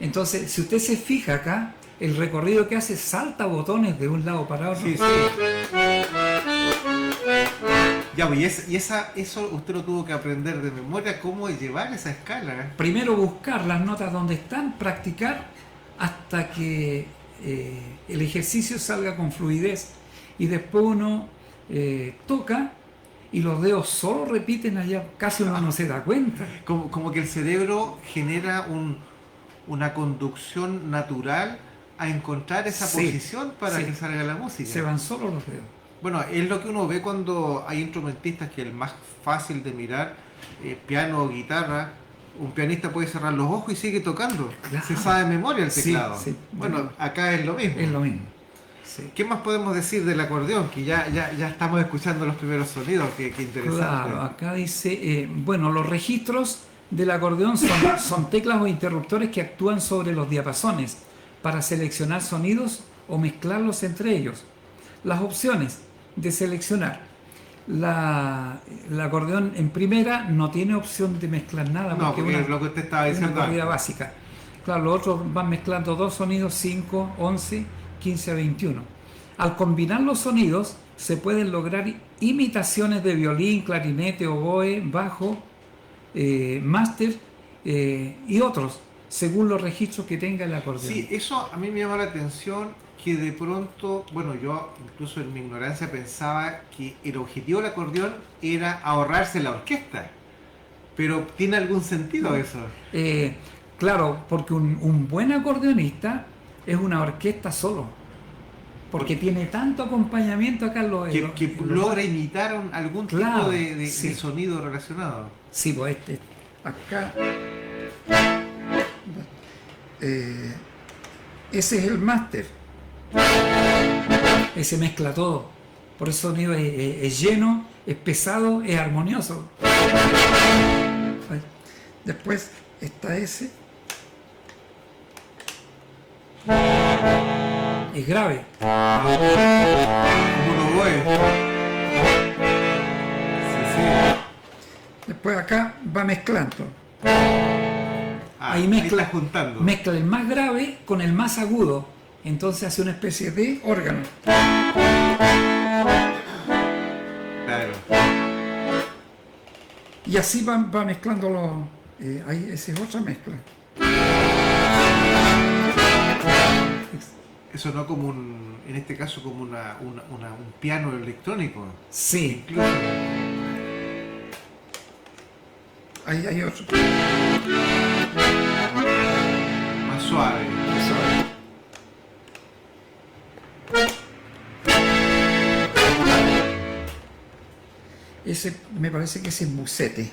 Entonces, si usted se fija acá, el recorrido que hace salta botones de un lado para otro. Sí. Ya, pues, eso usted lo tuvo que aprender de memoria, cómo llevar esa escala. Primero buscar las notas donde están, practicar hasta que el ejercicio salga con fluidez y después uno toca y los dedos solo repiten allá, casi uno no se da cuenta. Como que el cerebro genera una conducción natural a encontrar esa Sí, posición para sí. que salga la música. Se van solo los dedos. Bueno, es lo que uno ve cuando hay instrumentistas que el más fácil de mirar, piano o guitarra, un pianista puede cerrar los ojos y sigue tocando. Claro. Se sabe de memoria el Sí, teclado. sí. Bueno, acá es lo mismo. Es lo mismo. Sí. ¿Qué más podemos decir del acordeón? Que ya estamos escuchando los primeros sonidos, qué interesante. Claro, acá dice, bueno, los registros del acordeón son teclas o interruptores que actúan sobre los diapasones para seleccionar sonidos o mezclarlos entre ellos. Las opciones de seleccionar. El acordeón en primera no tiene opción de mezclar nada No, porque es es lo que usted estaba una diciendo corrida antes. básica. Claro, los otros van mezclando dos sonidos, 5, 11, 15 a 21. Al combinar los sonidos se pueden lograr imitaciones de violín, clarinete, oboe, bajo, máster y otros, según los registros que tenga el acordeón. Sí, eso a mí me llama la atención, que de pronto, bueno, yo incluso en mi ignorancia pensaba que el objetivo del acordeón era ahorrarse la orquesta, pero ¿tiene algún sentido eso? Claro, porque un buen acordeonista es una orquesta solo, porque tiene tanto acompañamiento acá en los... Que logra imitar algún Claro, tipo de sí. sonido relacionado. Sí, pues acá... ese es el máster. Ese mezcla todo. Por eso el sonido es lleno, es pesado, es armonioso. Después está ese. Es grave. Como un oboe. Sí. Después acá va mezclando. Ahí está juntando. Mezcla el más grave con el más agudo. Entonces hace una especie de órgano. Claro. Y así va mezclando los... ahí, esa es otra mezcla. Eso no como en este caso como un piano electrónico. Sí. Incluso. Ahí hay otro. Más suave. Ese me parece que ese es Musete.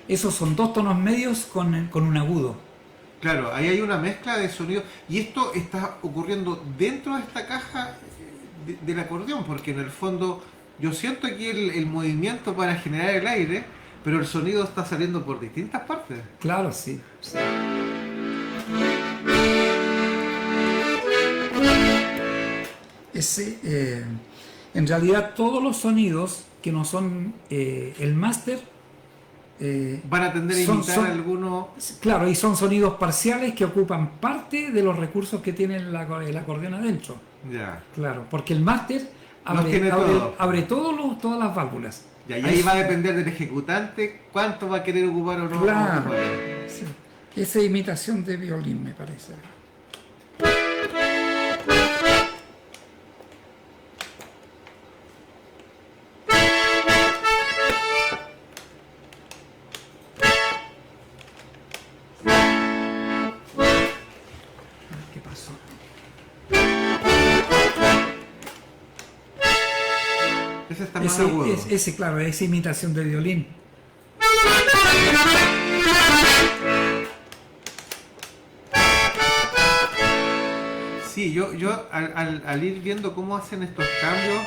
Esos son dos tonos medios con un agudo. Claro, ahí hay una mezcla de sonido. Y esto está ocurriendo dentro de esta caja del acordeón, porque en el fondo yo siento aquí el movimiento para generar el aire, pero el sonido está saliendo por distintas partes. Claro, sí. Sí. Ese, en realidad todos los sonidos que no son el máster Van a tender a imitar algunos. Claro, y son sonidos parciales que ocupan parte de los recursos que tiene el acordeón adentro. Ya. Claro, porque el máster abre todas las válvulas. Ya, y ahí va a depender del ejecutante cuánto va a querer ocupar o no. Claro. Sí. Esa es imitación de violín, me parece. ¿Qué pasó? Ese está más agudo. Ese, claro, es imitación de violín. Sí, yo al ir viendo cómo hacen estos cambios,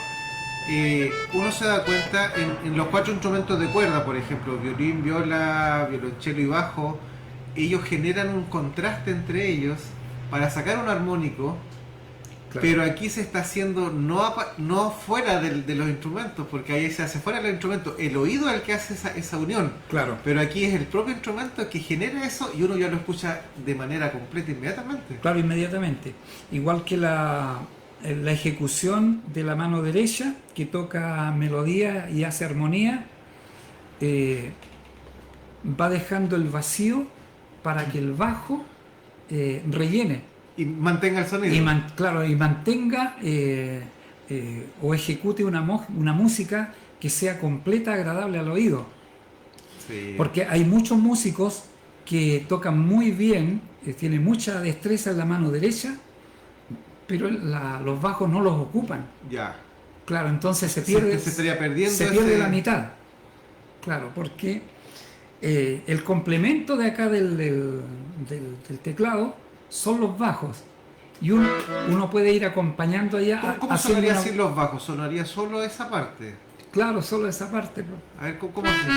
uno se da cuenta en los cuatro instrumentos de cuerda, por ejemplo, violín, viola, violonchelo y bajo, ellos generan un contraste entre ellos para sacar un armónico. Claro. Pero aquí se está haciendo no fuera de los instrumentos, porque ahí se hace fuera del instrumento. El oído es el que hace esa unión. Claro. Pero aquí es el propio instrumento que genera eso y uno ya lo escucha de manera completa inmediatamente. Claro, inmediatamente. Igual que la ejecución de la mano derecha, que toca melodía y hace armonía, va dejando el vacío para que el bajo rellene. Y mantenga el sonido. Y mantenga o ejecute una música que sea completa, agradable al oído. Sí. Porque hay muchos músicos que tocan muy bien, tienen mucha destreza en la mano derecha, pero los bajos no los ocupan. Ya. Claro, entonces se pierde, se estaría perdiendo se pierde la mitad. Claro, porque el complemento de acá del teclado son los bajos y uno puede ir acompañando allá. ¿Cómo sonaría así los bajos? ¿Sonaría solo esa parte? Claro, solo esa parte. A ver, ¿cómo hace?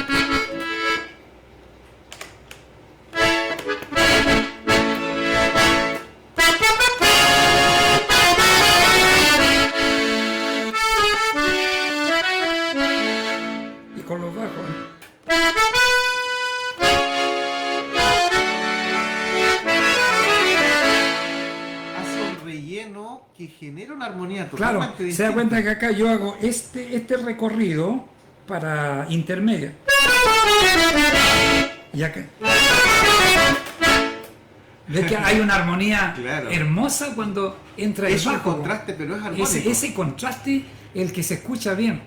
Y con los bajos. genera una armonía Claro, totalmente distinta. se da cuenta que acá yo hago este recorrido para intermedia. Y acá. ¿Ves que hay una armonía Claro. hermosa cuando entra el Es un bajo? contraste, pero es armónico. Ese contraste, el que se escucha bien.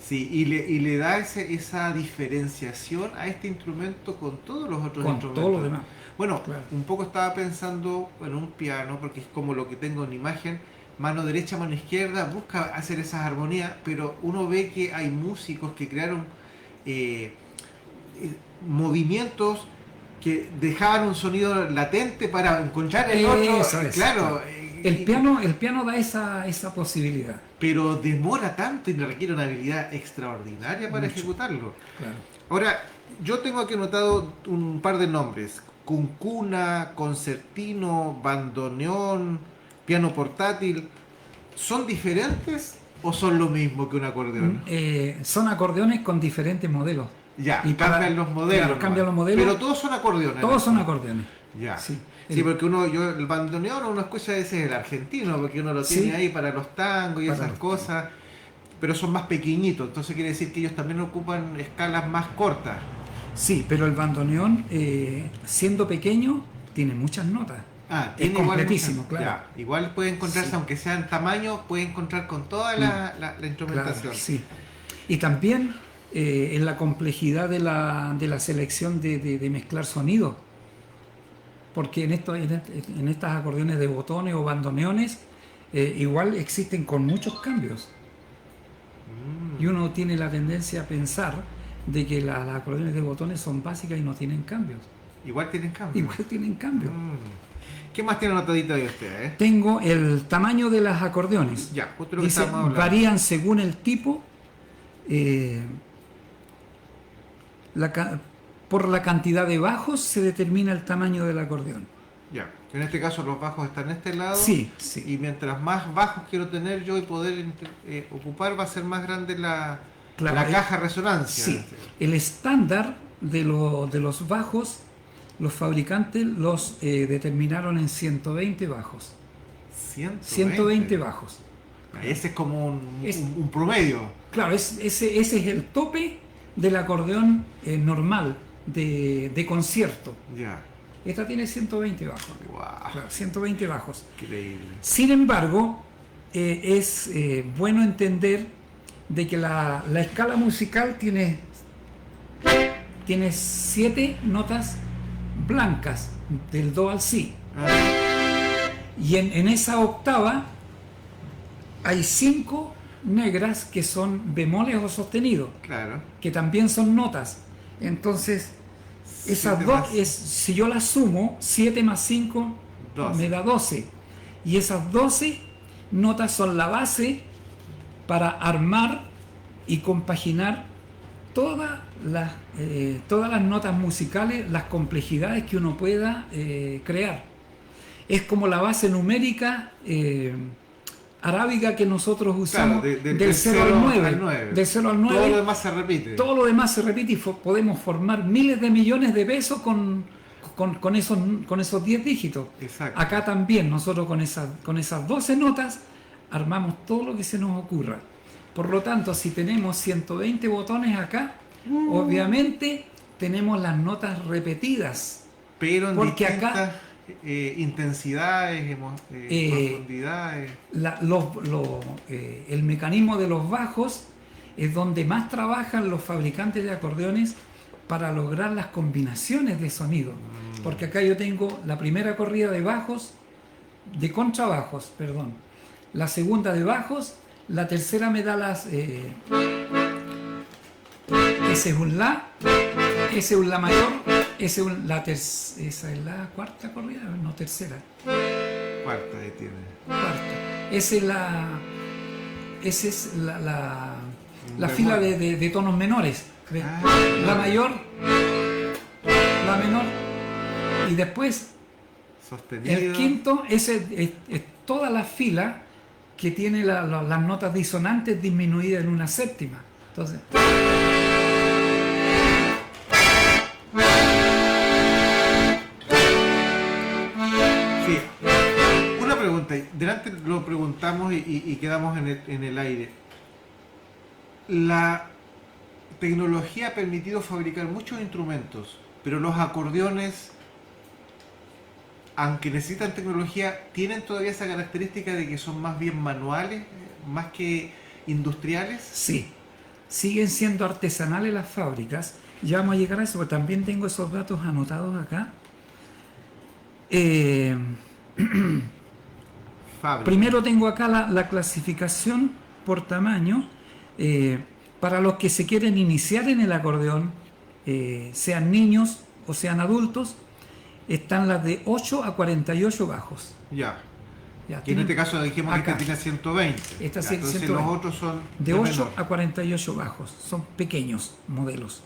Sí, y le da esa diferenciación a este instrumento con todos los otros Con instrumentos. todo lo demás. Bueno, Claro. un poco estaba pensando en un piano, porque es como lo que tengo en imagen, mano derecha, mano izquierda, busca hacer esas armonías, pero uno ve que hay músicos que crearon movimientos que dejaban un sonido latente para encontrar el otro. Eso es, Claro. El piano da esa posibilidad. Pero demora tanto y requiere una habilidad extraordinaria para Mucho. ejecutarlo. Claro. Ahora, yo tengo aquí anotado un par de nombres: cuncuna, concertino, bandoneón, piano portátil. ¿Son diferentes o son lo mismo que un acordeón? Son acordeones con diferentes modelos. Ya, Y para- cambian los modelos. claro, cambian los modelos. Pero todos son acordeones. Todos son ¿no? acordeones. Ya. Sí. Sí, porque el bandoneón uno escucha ese el argentino, porque uno lo tiene Sí. ahí para los tangos y Para esas los cosas, pero son más pequeñitos, entonces quiere decir que ellos también ocupan escalas más cortas. Sí, pero el bandoneón, siendo pequeño, tiene muchas notas. Ah, Es tiene igual completísimo, muchas- claro. ya, igual puede encontrarse, Sí. aunque sea en tamaño, puede encontrar con toda la instrumentación. Claro, sí. Y también en la complejidad de la selección de mezclar sonidos. Porque en estas acordeones de botones o bandoneones, igual existen con muchos cambios. Mm. Y uno tiene la tendencia a pensar de que las acordeones de botones son básicas y no tienen cambios. Igual tienen cambio. Igual tienen cambios. ¿Qué más tiene anotadito de usted? Tengo el tamaño de las acordeones. Ya, justo lo que Dice, estábamos hablando. varían según el tipo, por la cantidad de bajos se determina el tamaño del acordeón. Ya, en este caso los bajos están en este lado. Sí, sí. Y mientras más bajos quiero tener yo y poder ocupar, va a ser más grande la caja de resonancia. Sí. El estándar de los bajos, los fabricantes los determinaron en 120 bajos. 120 bajos. Ese es como Es- un promedio. Claro, ese es el tope del acordeón normal de concierto. Ya. Esta tiene 120 bajos. Wow. Claro, 120 bajos. Increíble. Sin embargo, es bueno entender de que la escala musical tiene 7 notas blancas, del do al si. Ah, Y en esa octava hay 5 negras que son bemoles o sostenidos, claro. que también son notas. Entonces, esas 7 dos, más- si yo las sumo, 7 más 5 12. me da 12. Y esas 12 notas son la base para armar y compaginar todas las notas musicales, las complejidades que uno pueda crear. Es como la base numérica arábiga que nosotros usamos, Claro, del 0 al 9. Del 0 al 9. Todo lo demás se repite. Todo lo demás se repite y podemos formar miles de millones de pesos con esos 10 dígitos. Exacto. Acá también nosotros con esas 12 notas armamos todo lo que se nos ocurra. Por lo tanto, si tenemos 120 botones acá, obviamente tenemos las notas repetidas. Pero en porque distintas acá- intensidades, profundidades. El mecanismo de los bajos es donde más trabajan los fabricantes de acordeones para lograr las combinaciones de sonido. Porque acá yo tengo la primera corrida de bajos, de contrabajos, perdón. La segunda de bajos, la tercera me da las... ese es un la, ese es un la mayor, ese es esa es la cuarta corrida, no tercera. Cuarta ahí tiene. Cuarta. Esa es la Un fila bemol. de tonos menores. ¿Ve? Ah, La claro. mayor, la menor, y después Sostenido. el quinto es toda la fila que tiene las notas disonantes disminuidas en una séptima. Entonces, Sí. Una pregunta. delante lo preguntamos y quedamos en el aire. La tecnología ha permitido fabricar muchos instrumentos, pero los acordeones, aunque necesitan tecnología, tienen todavía esa característica de que son más bien manuales, más que industriales. Sí, siguen siendo artesanales las fábricas. Ya vamos a llegar a eso, porque también tengo esos datos anotados acá. Fábrica. Primero tengo acá la clasificación por tamaño. Para los que se quieren iniciar en el acordeón, sean niños o sean adultos, están las de 8 a 48 bajos. Ya. Ya, Que en este caso dijimos que acá. esta tiene 120. Esta Ya, sí, entonces 120. los otros son De 8 menor. a 48 bajos, son pequeños modelos.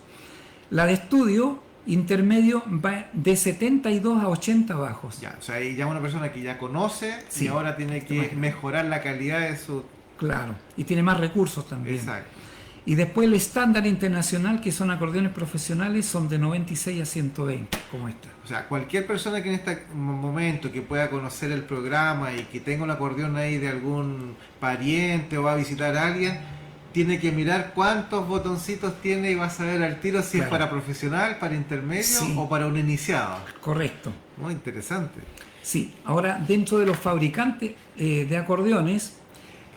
La de estudio intermedio va de 72 a 80 bajos. Ya, o sea, ahí ya una persona que ya conoce Sí. y ahora tiene que mejorar la calidad de su... Claro, y tiene más recursos también. Exacto. Y después el estándar internacional, que son acordeones profesionales, son de 96 a 120, como esta. O sea, cualquier persona que en este momento que pueda conocer el programa y que tenga un acordeón ahí de algún pariente o va a visitar a alguien, tiene que mirar cuántos botoncitos tiene y va a saber al tiro si Claro. es para profesional, para intermedio Sí. o para un iniciado. Correcto. Muy interesante. Sí, ahora dentro de los fabricantes de acordeones,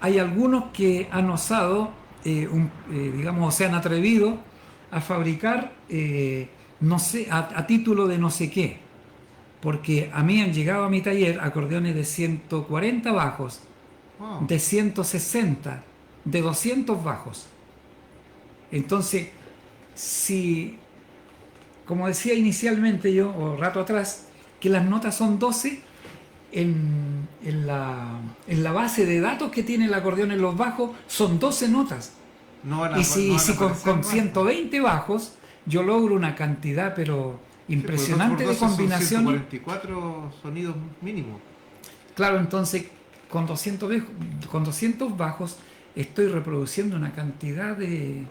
hay algunos que han osado, digamos, se han atrevido a fabricar, no sé, a título de no sé qué. Porque a mí han llegado a mi taller acordeones de 140 bajos, Wow. de 160, de 200 bajos. Entonces, si, como decía inicialmente yo, o rato atrás, que las notas son 12, en la base de datos que tiene el acordeón en los bajos son 12 notas. No van a, Y si, no van a si con aparecer más. 120 bajos yo logro una cantidad pero impresionante Sí, pues, de 2 por 12 combinaciones, son 144 sonidos mínimos. claro, entonces con 200 bajos estoy reproduciendo una cantidad de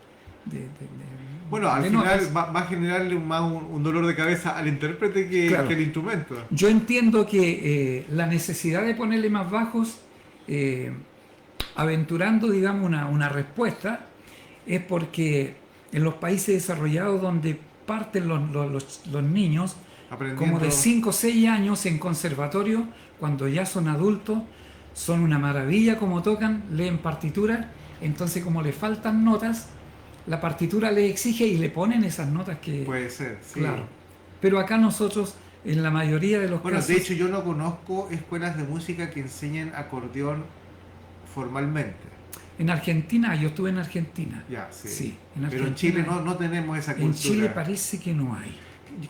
Bueno, al de final notas. va a generarle más un dolor de cabeza al intérprete Claro. que el instrumento. Yo entiendo que la necesidad de ponerle más bajos, aventurando, digamos, una respuesta, es porque en los países desarrollados donde parten los niños, Aprendiendo. como de 5 o 6 años en conservatorio, cuando ya son adultos, son una maravilla como tocan, leen partitura, entonces como le faltan notas, la partitura les exige y le ponen esas notas que... Puede ser, sí. Claro. Pero acá nosotros, en la mayoría de los Bueno, casos... de hecho yo no conozco escuelas de música que enseñen acordeón formalmente. En Argentina, yo estuve en Argentina. Ya, sí. Sí, Pero en Chile no tenemos esa cultura. En Chile parece que no hay.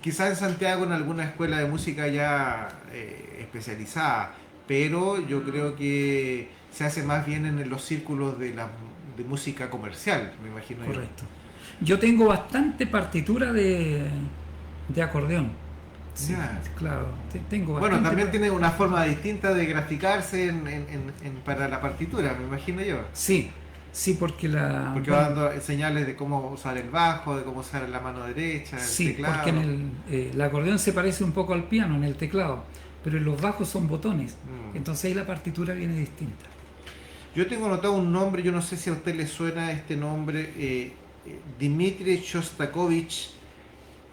Quizás en Santiago en alguna escuela de música ya especializada, pero yo creo que se hace más bien en los círculos de música comercial, me imagino yo. Correcto. Yo tengo bastante partitura de acordeón. Sí, Ya. claro. Tengo Bueno, bastante también tiene una forma distinta de graficarse para la partitura, me imagino yo. Sí, sí, porque la... Porque va dando señales de cómo usar el bajo, de cómo usar la mano derecha, el Sí, teclado. porque el acordeón se parece un poco al piano en el teclado, pero en los bajos son botones. Mm. Entonces ahí la partitura viene distinta. Yo tengo anotado un nombre, yo no sé si a usted le suena este nombre, Dmitri Shostakovich.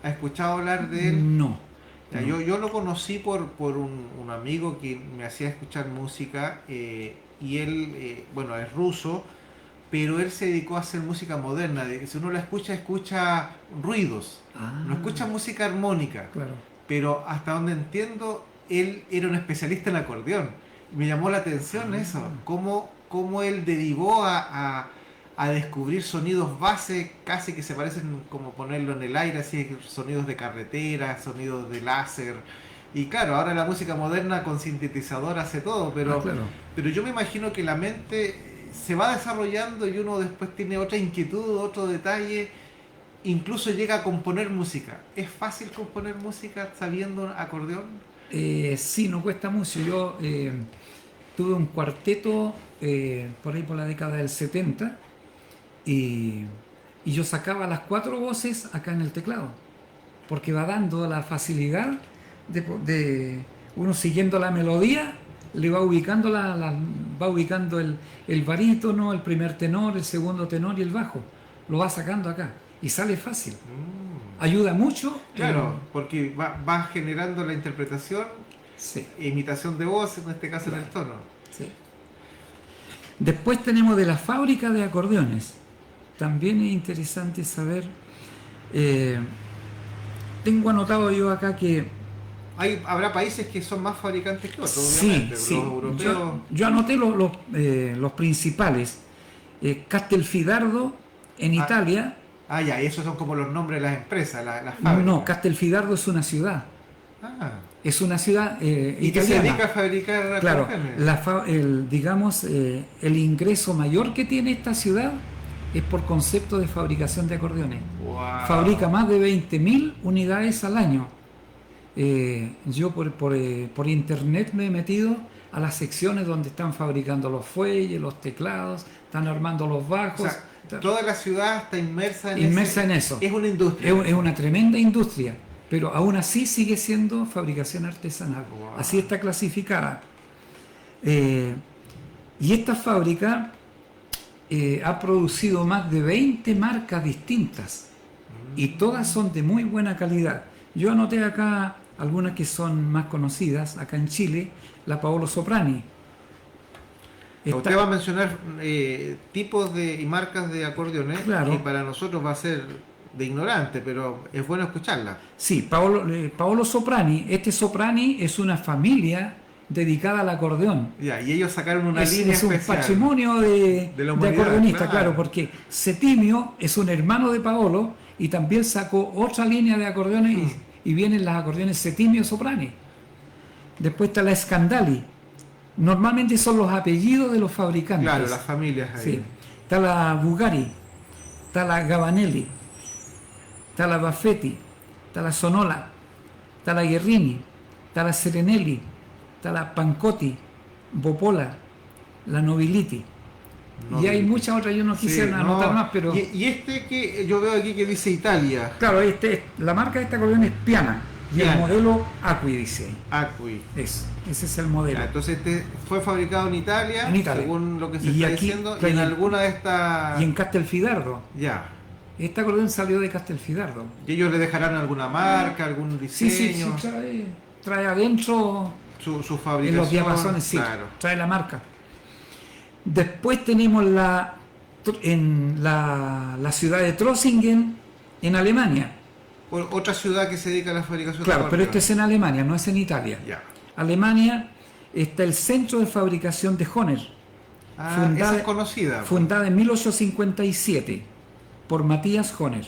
¿Ha escuchado hablar de él? No. Ya, no. yo lo conocí por un amigo que me hacía escuchar música y él, bueno, es ruso, pero él se dedicó a hacer música moderna. Si uno la escucha ruidos, Ah, no escucha música armónica, claro. pero hasta donde entiendo, él era un especialista en acordeón. Me llamó la atención eso, cómo él derivó a descubrir sonidos base casi que se parecen como ponerlo en el aire, así sonidos de carretera, sonidos de láser. Y claro, ahora la música moderna con sintetizador hace todo, pero, Claro. pero yo me imagino que la mente se va desarrollando y uno después tiene otra inquietud, otro detalle, incluso llega a componer música. ¿Es fácil componer música sabiendo acordeón? Sí, no cuesta mucho. Yo tuve un cuarteto por ahí por la década del 70 y yo sacaba las 4 voces acá en el teclado, porque va dando la facilidad de uno siguiendo la melodía, le va ubicando, va ubicando el barítono, el primer tenor, el segundo tenor y el bajo. Lo va sacando acá y sale fácil. Ayuda mucho. Claro, porque va generando la interpretación, Sí, imitación de voz, en este caso en el tono. sí. Después tenemos de la fábrica de acordeones. También es interesante saber. Tengo anotado yo acá que Habrá países que son más fabricantes que otros, sí, obviamente. sí. Los europeos. Yo anoté los principales. Castelfidardo en Ah, Italia. Ya, y esos son como los nombres de las empresas, las fábricas. No, Castelfidardo es una ciudad. Ah, Es una ciudad y que se italiana. dedica a fabricar Claro, acordeones. digamos, el ingreso mayor que tiene esta ciudad es por concepto de fabricación de acordeones. Wow. Fabrica más de 20.000 unidades al año. Yo por internet me he metido a las secciones donde están fabricando los fuelles, los teclados, están armando los O bajos. sea, toda la ciudad está inmersa En eso. Es una industria. Es una tremenda industria, pero aún así sigue siendo fabricación artesanal. Wow. Así está clasificada. Y esta fábrica ha producido más de 20 marcas distintas y todas son de muy buena calidad. Yo anoté acá algunas que son más conocidas, acá en Chile, la Paolo Soprani. Usted va a mencionar tipos y marcas de acordeones, Claro. que para nosotros va a ser de ignorante, pero es bueno escucharla. Sí, Paolo Soprani. Este Soprani es una familia dedicada al acordeón. Ya, y ellos sacaron una línea Es un especial. patrimonio De la de humanidad, acordeonistas, claro. claro, porque Settimio es un hermano de Paolo y también sacó otra línea de acordeones y vienen las acordeones Settimio Soprani. Después está la Scandali. Normalmente son los apellidos de los fabricantes. Claro, las familias ahí. Sí. Está la Bugari, está la Gabanelli, está la Baffetti, está la Sonola, está la Guerrini, está la Serenelli, está la Pancotti, Bopola, la Nobiliti. Y hay muchas otras, yo no quisiera anotar más, pero... Y este que yo veo aquí que dice Italia, Claro, la marca de este acordeón es Piana. Y Piana. el modelo Acqui dice ahí. Acqui. Ese es el modelo. Ya, entonces este fue fabricado en Italia, según lo que se Y está aquí, diciendo, y claro, en alguna de estas... Y en Castelfidardo. Ya. Este acordeón salió de Castelfidardo. ¿Y ellos le dejarán alguna marca, algún Sí, diseño? trae adentro, Su en fabricación. los diapasones, sí, Claro. trae la marca. Después tenemos en la ciudad de Trossingen, en Alemania. Otra ciudad que se dedica a la fabricación Claro, de pero esto acordeones. es en Alemania, no es en Italia. Ya. Alemania está el centro de fabricación de Hohner, Esa es conocida. fundada en 1857 por Matthias Hohner.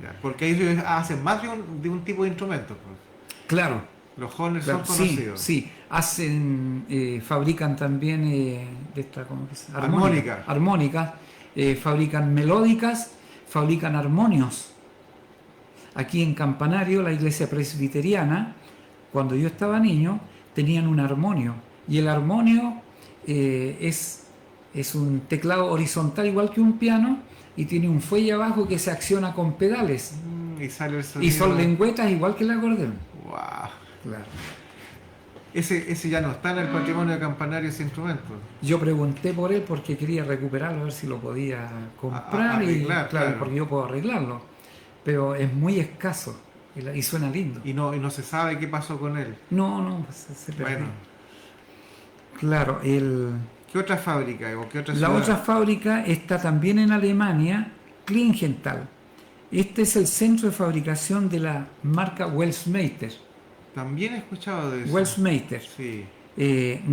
Ya, porque ellos hacen más de un tipo de instrumentos. Pues. Claro, Los Horners claro, son sí, conocidos. sí. Fabrican también de esta, ¿cómo que se llama? Armónica. Armónicas, fabrican melódicas, fabrican armonios. Aquí en Campanario, la iglesia presbiteriana, cuando yo estaba niño, tenían un armonio. Y el armonio es un teclado horizontal igual que un piano y tiene un fuelle abajo que se acciona con pedales. Y sale el sonido. Y son lengüetas igual que el acordeón. Wow. Claro. Ese ya no está en el patrimonio de Campanario, ese instrumento. Yo pregunté por él porque quería recuperarlo, a ver si lo podía comprar. Arreglar, claro. Porque yo puedo arreglarlo. Pero es muy escaso y suena lindo. Y no se sabe qué pasó con él. No, se perdió. Bueno. Claro, ¿Qué otra fábrica o qué otra la ciudad? otra fábrica está también en Alemania, Klingenthal. Este es el centro de fabricación de la marca Welsmeister. También he escuchado de eso. Welsmeister. Sí.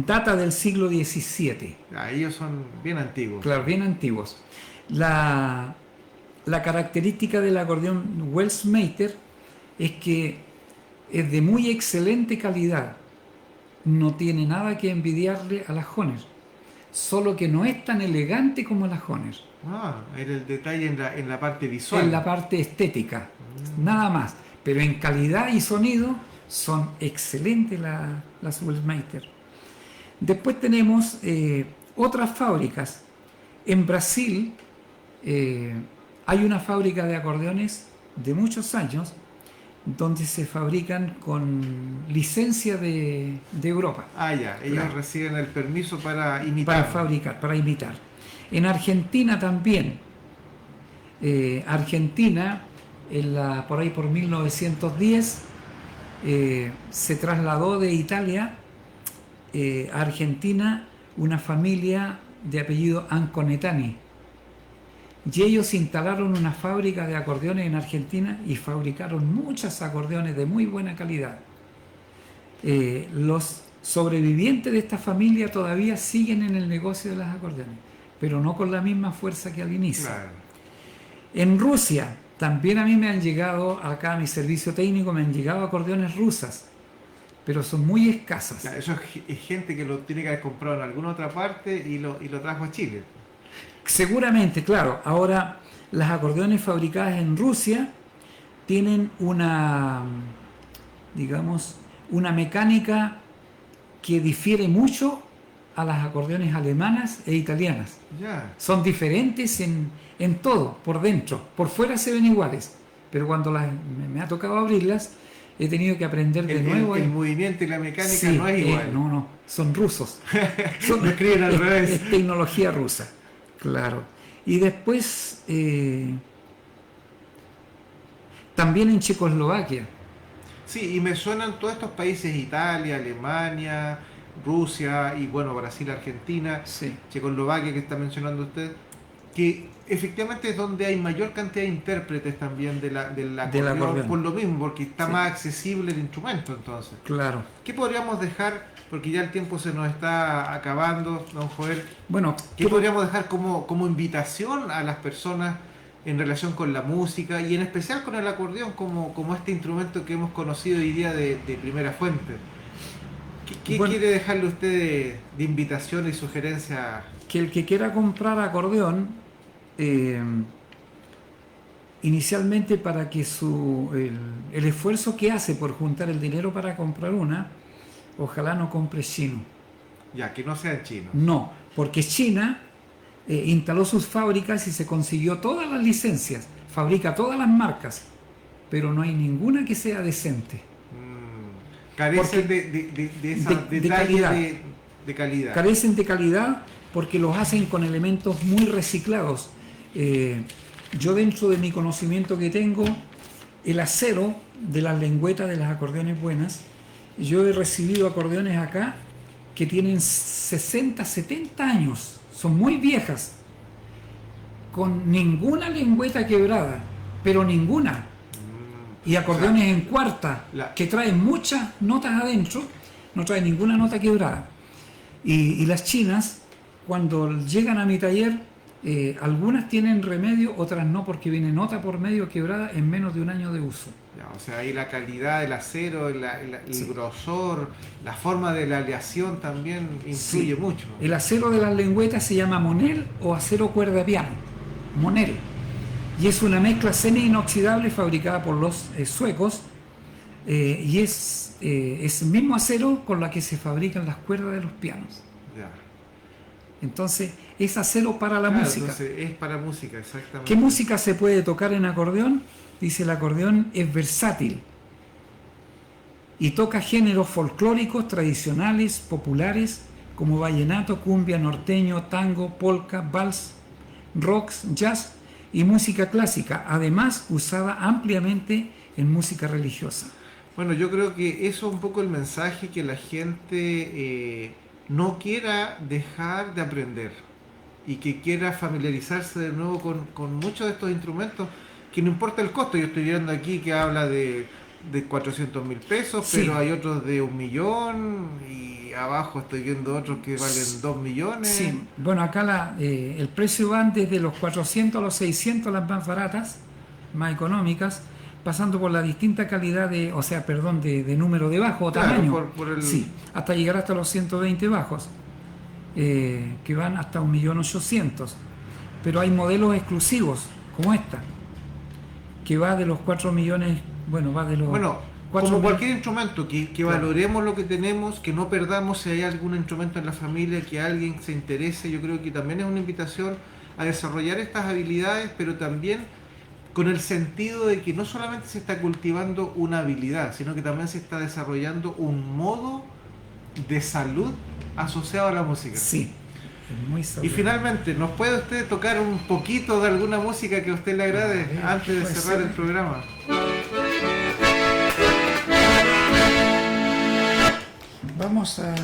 Data del siglo XVII. Ellos son bien antiguos. Claro, bien antiguos. La característica del acordeón Welsmeister es que es de muy excelente calidad. No tiene nada que envidiarle a la Hohner. Solo que no es tan elegante como la Hohner. Era el detalle en la parte visual. En la parte estética. Nada más. Pero en calidad y sonido son excelentes las Welsmeister. Después tenemos otras fábricas. En Brasil hay una fábrica de acordeones de muchos años donde se fabrican con licencia de Europa. Ah, ya, ellos Claro. reciben el permiso para imitar. Para fabricar, para imitar. En Argentina también. Argentina, por ahí por 1910, se trasladó de Italia a Argentina una familia de apellido Anconetani. Y ellos instalaron una fábrica de acordeones en Argentina y fabricaron muchos acordeones de muy buena calidad. Los sobrevivientes de esta familia todavía siguen en el negocio de los acordeones, pero no con la misma fuerza que al inicio. Claro. En Rusia, también a mí me han llegado, acá a mi servicio técnico, me han llegado acordeones rusas, pero son muy escasas. Ya, eso es gente que lo tiene que haber comprado en alguna otra parte y lo trajo a Chile. Seguramente, claro, ahora las acordeones fabricadas en Rusia tienen digamos, una mecánica que difiere mucho a las acordeones alemanas e italianas. Ya. Son diferentes en todo, por dentro. Por fuera se ven iguales, pero cuando me ha tocado abrirlas, he tenido que aprender de nuevo. El movimiento y la mecánica Sí, no es igual. no, son rusos. Lo escriben al revés. Es tecnología rusa, claro. Y después, también en Checoslovaquia. Sí, y me suenan todos estos países, Italia, Alemania, Rusia y bueno, Brasil, Argentina, Sí. Checoslovaquia que está mencionando usted, que efectivamente es donde hay mayor cantidad de intérpretes también del acordeón, por lo mismo, porque está Sí. más accesible el instrumento entonces. Claro. ¿Qué podríamos dejar? Porque ya el tiempo se nos está acabando, don Joel. Bueno, ¿Qué podríamos dejar como invitación a las personas en relación con la música y en especial con el acordeón como este instrumento que hemos conocido hoy día de primera fuente? ¿Qué Bueno, quiere dejarle usted de invitación y sugerencia? que el que quiera comprar acordeón, inicialmente para que el esfuerzo que hace por juntar el dinero para comprar una, ojalá no compre chino. Ya, que no sea en chino. No, porque China instaló sus fábricas y se consiguió todas las licencias, fabrica todas las marcas, pero no hay ninguna que sea decente. Carecen Porque de esa de detalle calidad. de calidad. Carecen de calidad porque los hacen con elementos muy reciclados. Yo, dentro de mi conocimiento que tengo, el acero de las lengüetas de las acordeones buenas, yo he recibido acordeones acá que tienen 60, 70 años, son muy viejas, con ninguna lengüeta quebrada, pero ninguna. Y acordeones en cuarta, que traen muchas notas adentro, no traen ninguna nota quebrada. Y las chinas, cuando llegan a mi taller, algunas tienen remedio, otras no, porque viene nota por medio quebrada en menos de un año de uso. Ya, o sea, ahí la calidad del acero, el Sí. grosor, la forma de la aleación también influye Sí. mucho. El acero de las lengüetas se llama monel o acero cuerda piano, monel. Y es una mezcla semi-inoxidable fabricada por los suecos, y es el mismo acero con la que se fabrican las cuerdas de los pianos. Ya. Entonces, es acero para la Claro, música. entonces es para música, exactamente. ¿Qué música se puede tocar en acordeón? Dice, el acordeón es versátil y toca géneros folclóricos, tradicionales, populares, como vallenato, cumbia, norteño, tango, polka, vals, rocks, jazz y música clásica, además usada ampliamente en música religiosa. Bueno, yo creo que eso es un poco el mensaje, que la gente no quiera dejar de aprender y que quiera familiarizarse de nuevo con muchos de estos instrumentos, que no importa el costo. Yo estoy viendo aquí que habla de 400.000 pesos, Sí. pero hay otros de 1.000.000 y abajo estoy viendo otros que valen 2 millones. Sí, bueno, acá el precio van desde los 400 a los 600, las más baratas, más económicas, pasando por la distinta calidad de número de bajo o Claro, tamaño. por el- Sí, hasta llegar hasta los 120 bajos, que van hasta 1.800.000. Pero hay modelos exclusivos, como esta, que va de los 4 millones, va de los... Bueno, 4 como millones. cualquier instrumento, que Claro. valoremos lo que tenemos, que no perdamos si hay algún instrumento en la familia, que alguien se interese. Yo creo que también es una invitación a desarrollar estas habilidades, pero también con el sentido de que no solamente se está cultivando una habilidad, sino que también se está desarrollando un modo de salud asociado a la música. Sí, es muy Y saludable. finalmente, ¿nos puede usted tocar un poquito de alguna música que a usted le agrade ver, antes de puede cerrar ser. el programa? Vamos a...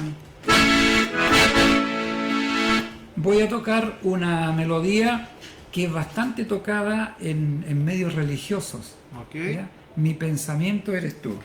Voy a tocar una melodía que es bastante tocada en medios religiosos. Ok. ¿Ya? Mi pensamiento eres tú.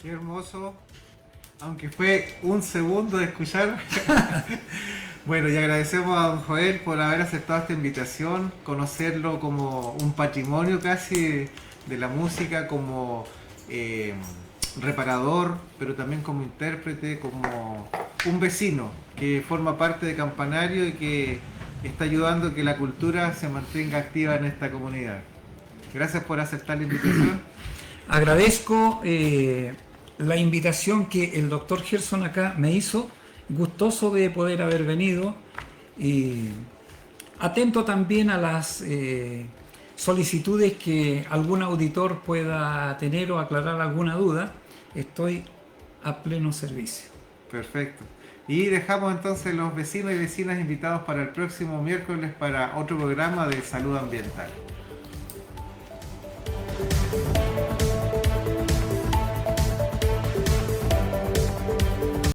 Qué hermoso, aunque fue un segundo de escuchar. Bueno, y agradecemos a don Joel por haber aceptado esta invitación, conocerlo como un patrimonio casi de la música, como reparador, pero también como intérprete, como un vecino que forma parte de Campanario y que está ayudando a que la cultura se mantenga activa en esta comunidad. Gracias por aceptar la invitación. Agradezco la invitación que el doctor Gerson acá me hizo, gustoso de poder haber venido y atento también a las solicitudes que algún auditor pueda tener o aclarar alguna duda. Estoy a pleno servicio. Perfecto. Y dejamos entonces los vecinos y vecinas invitados para el próximo miércoles para otro programa de salud ambiental.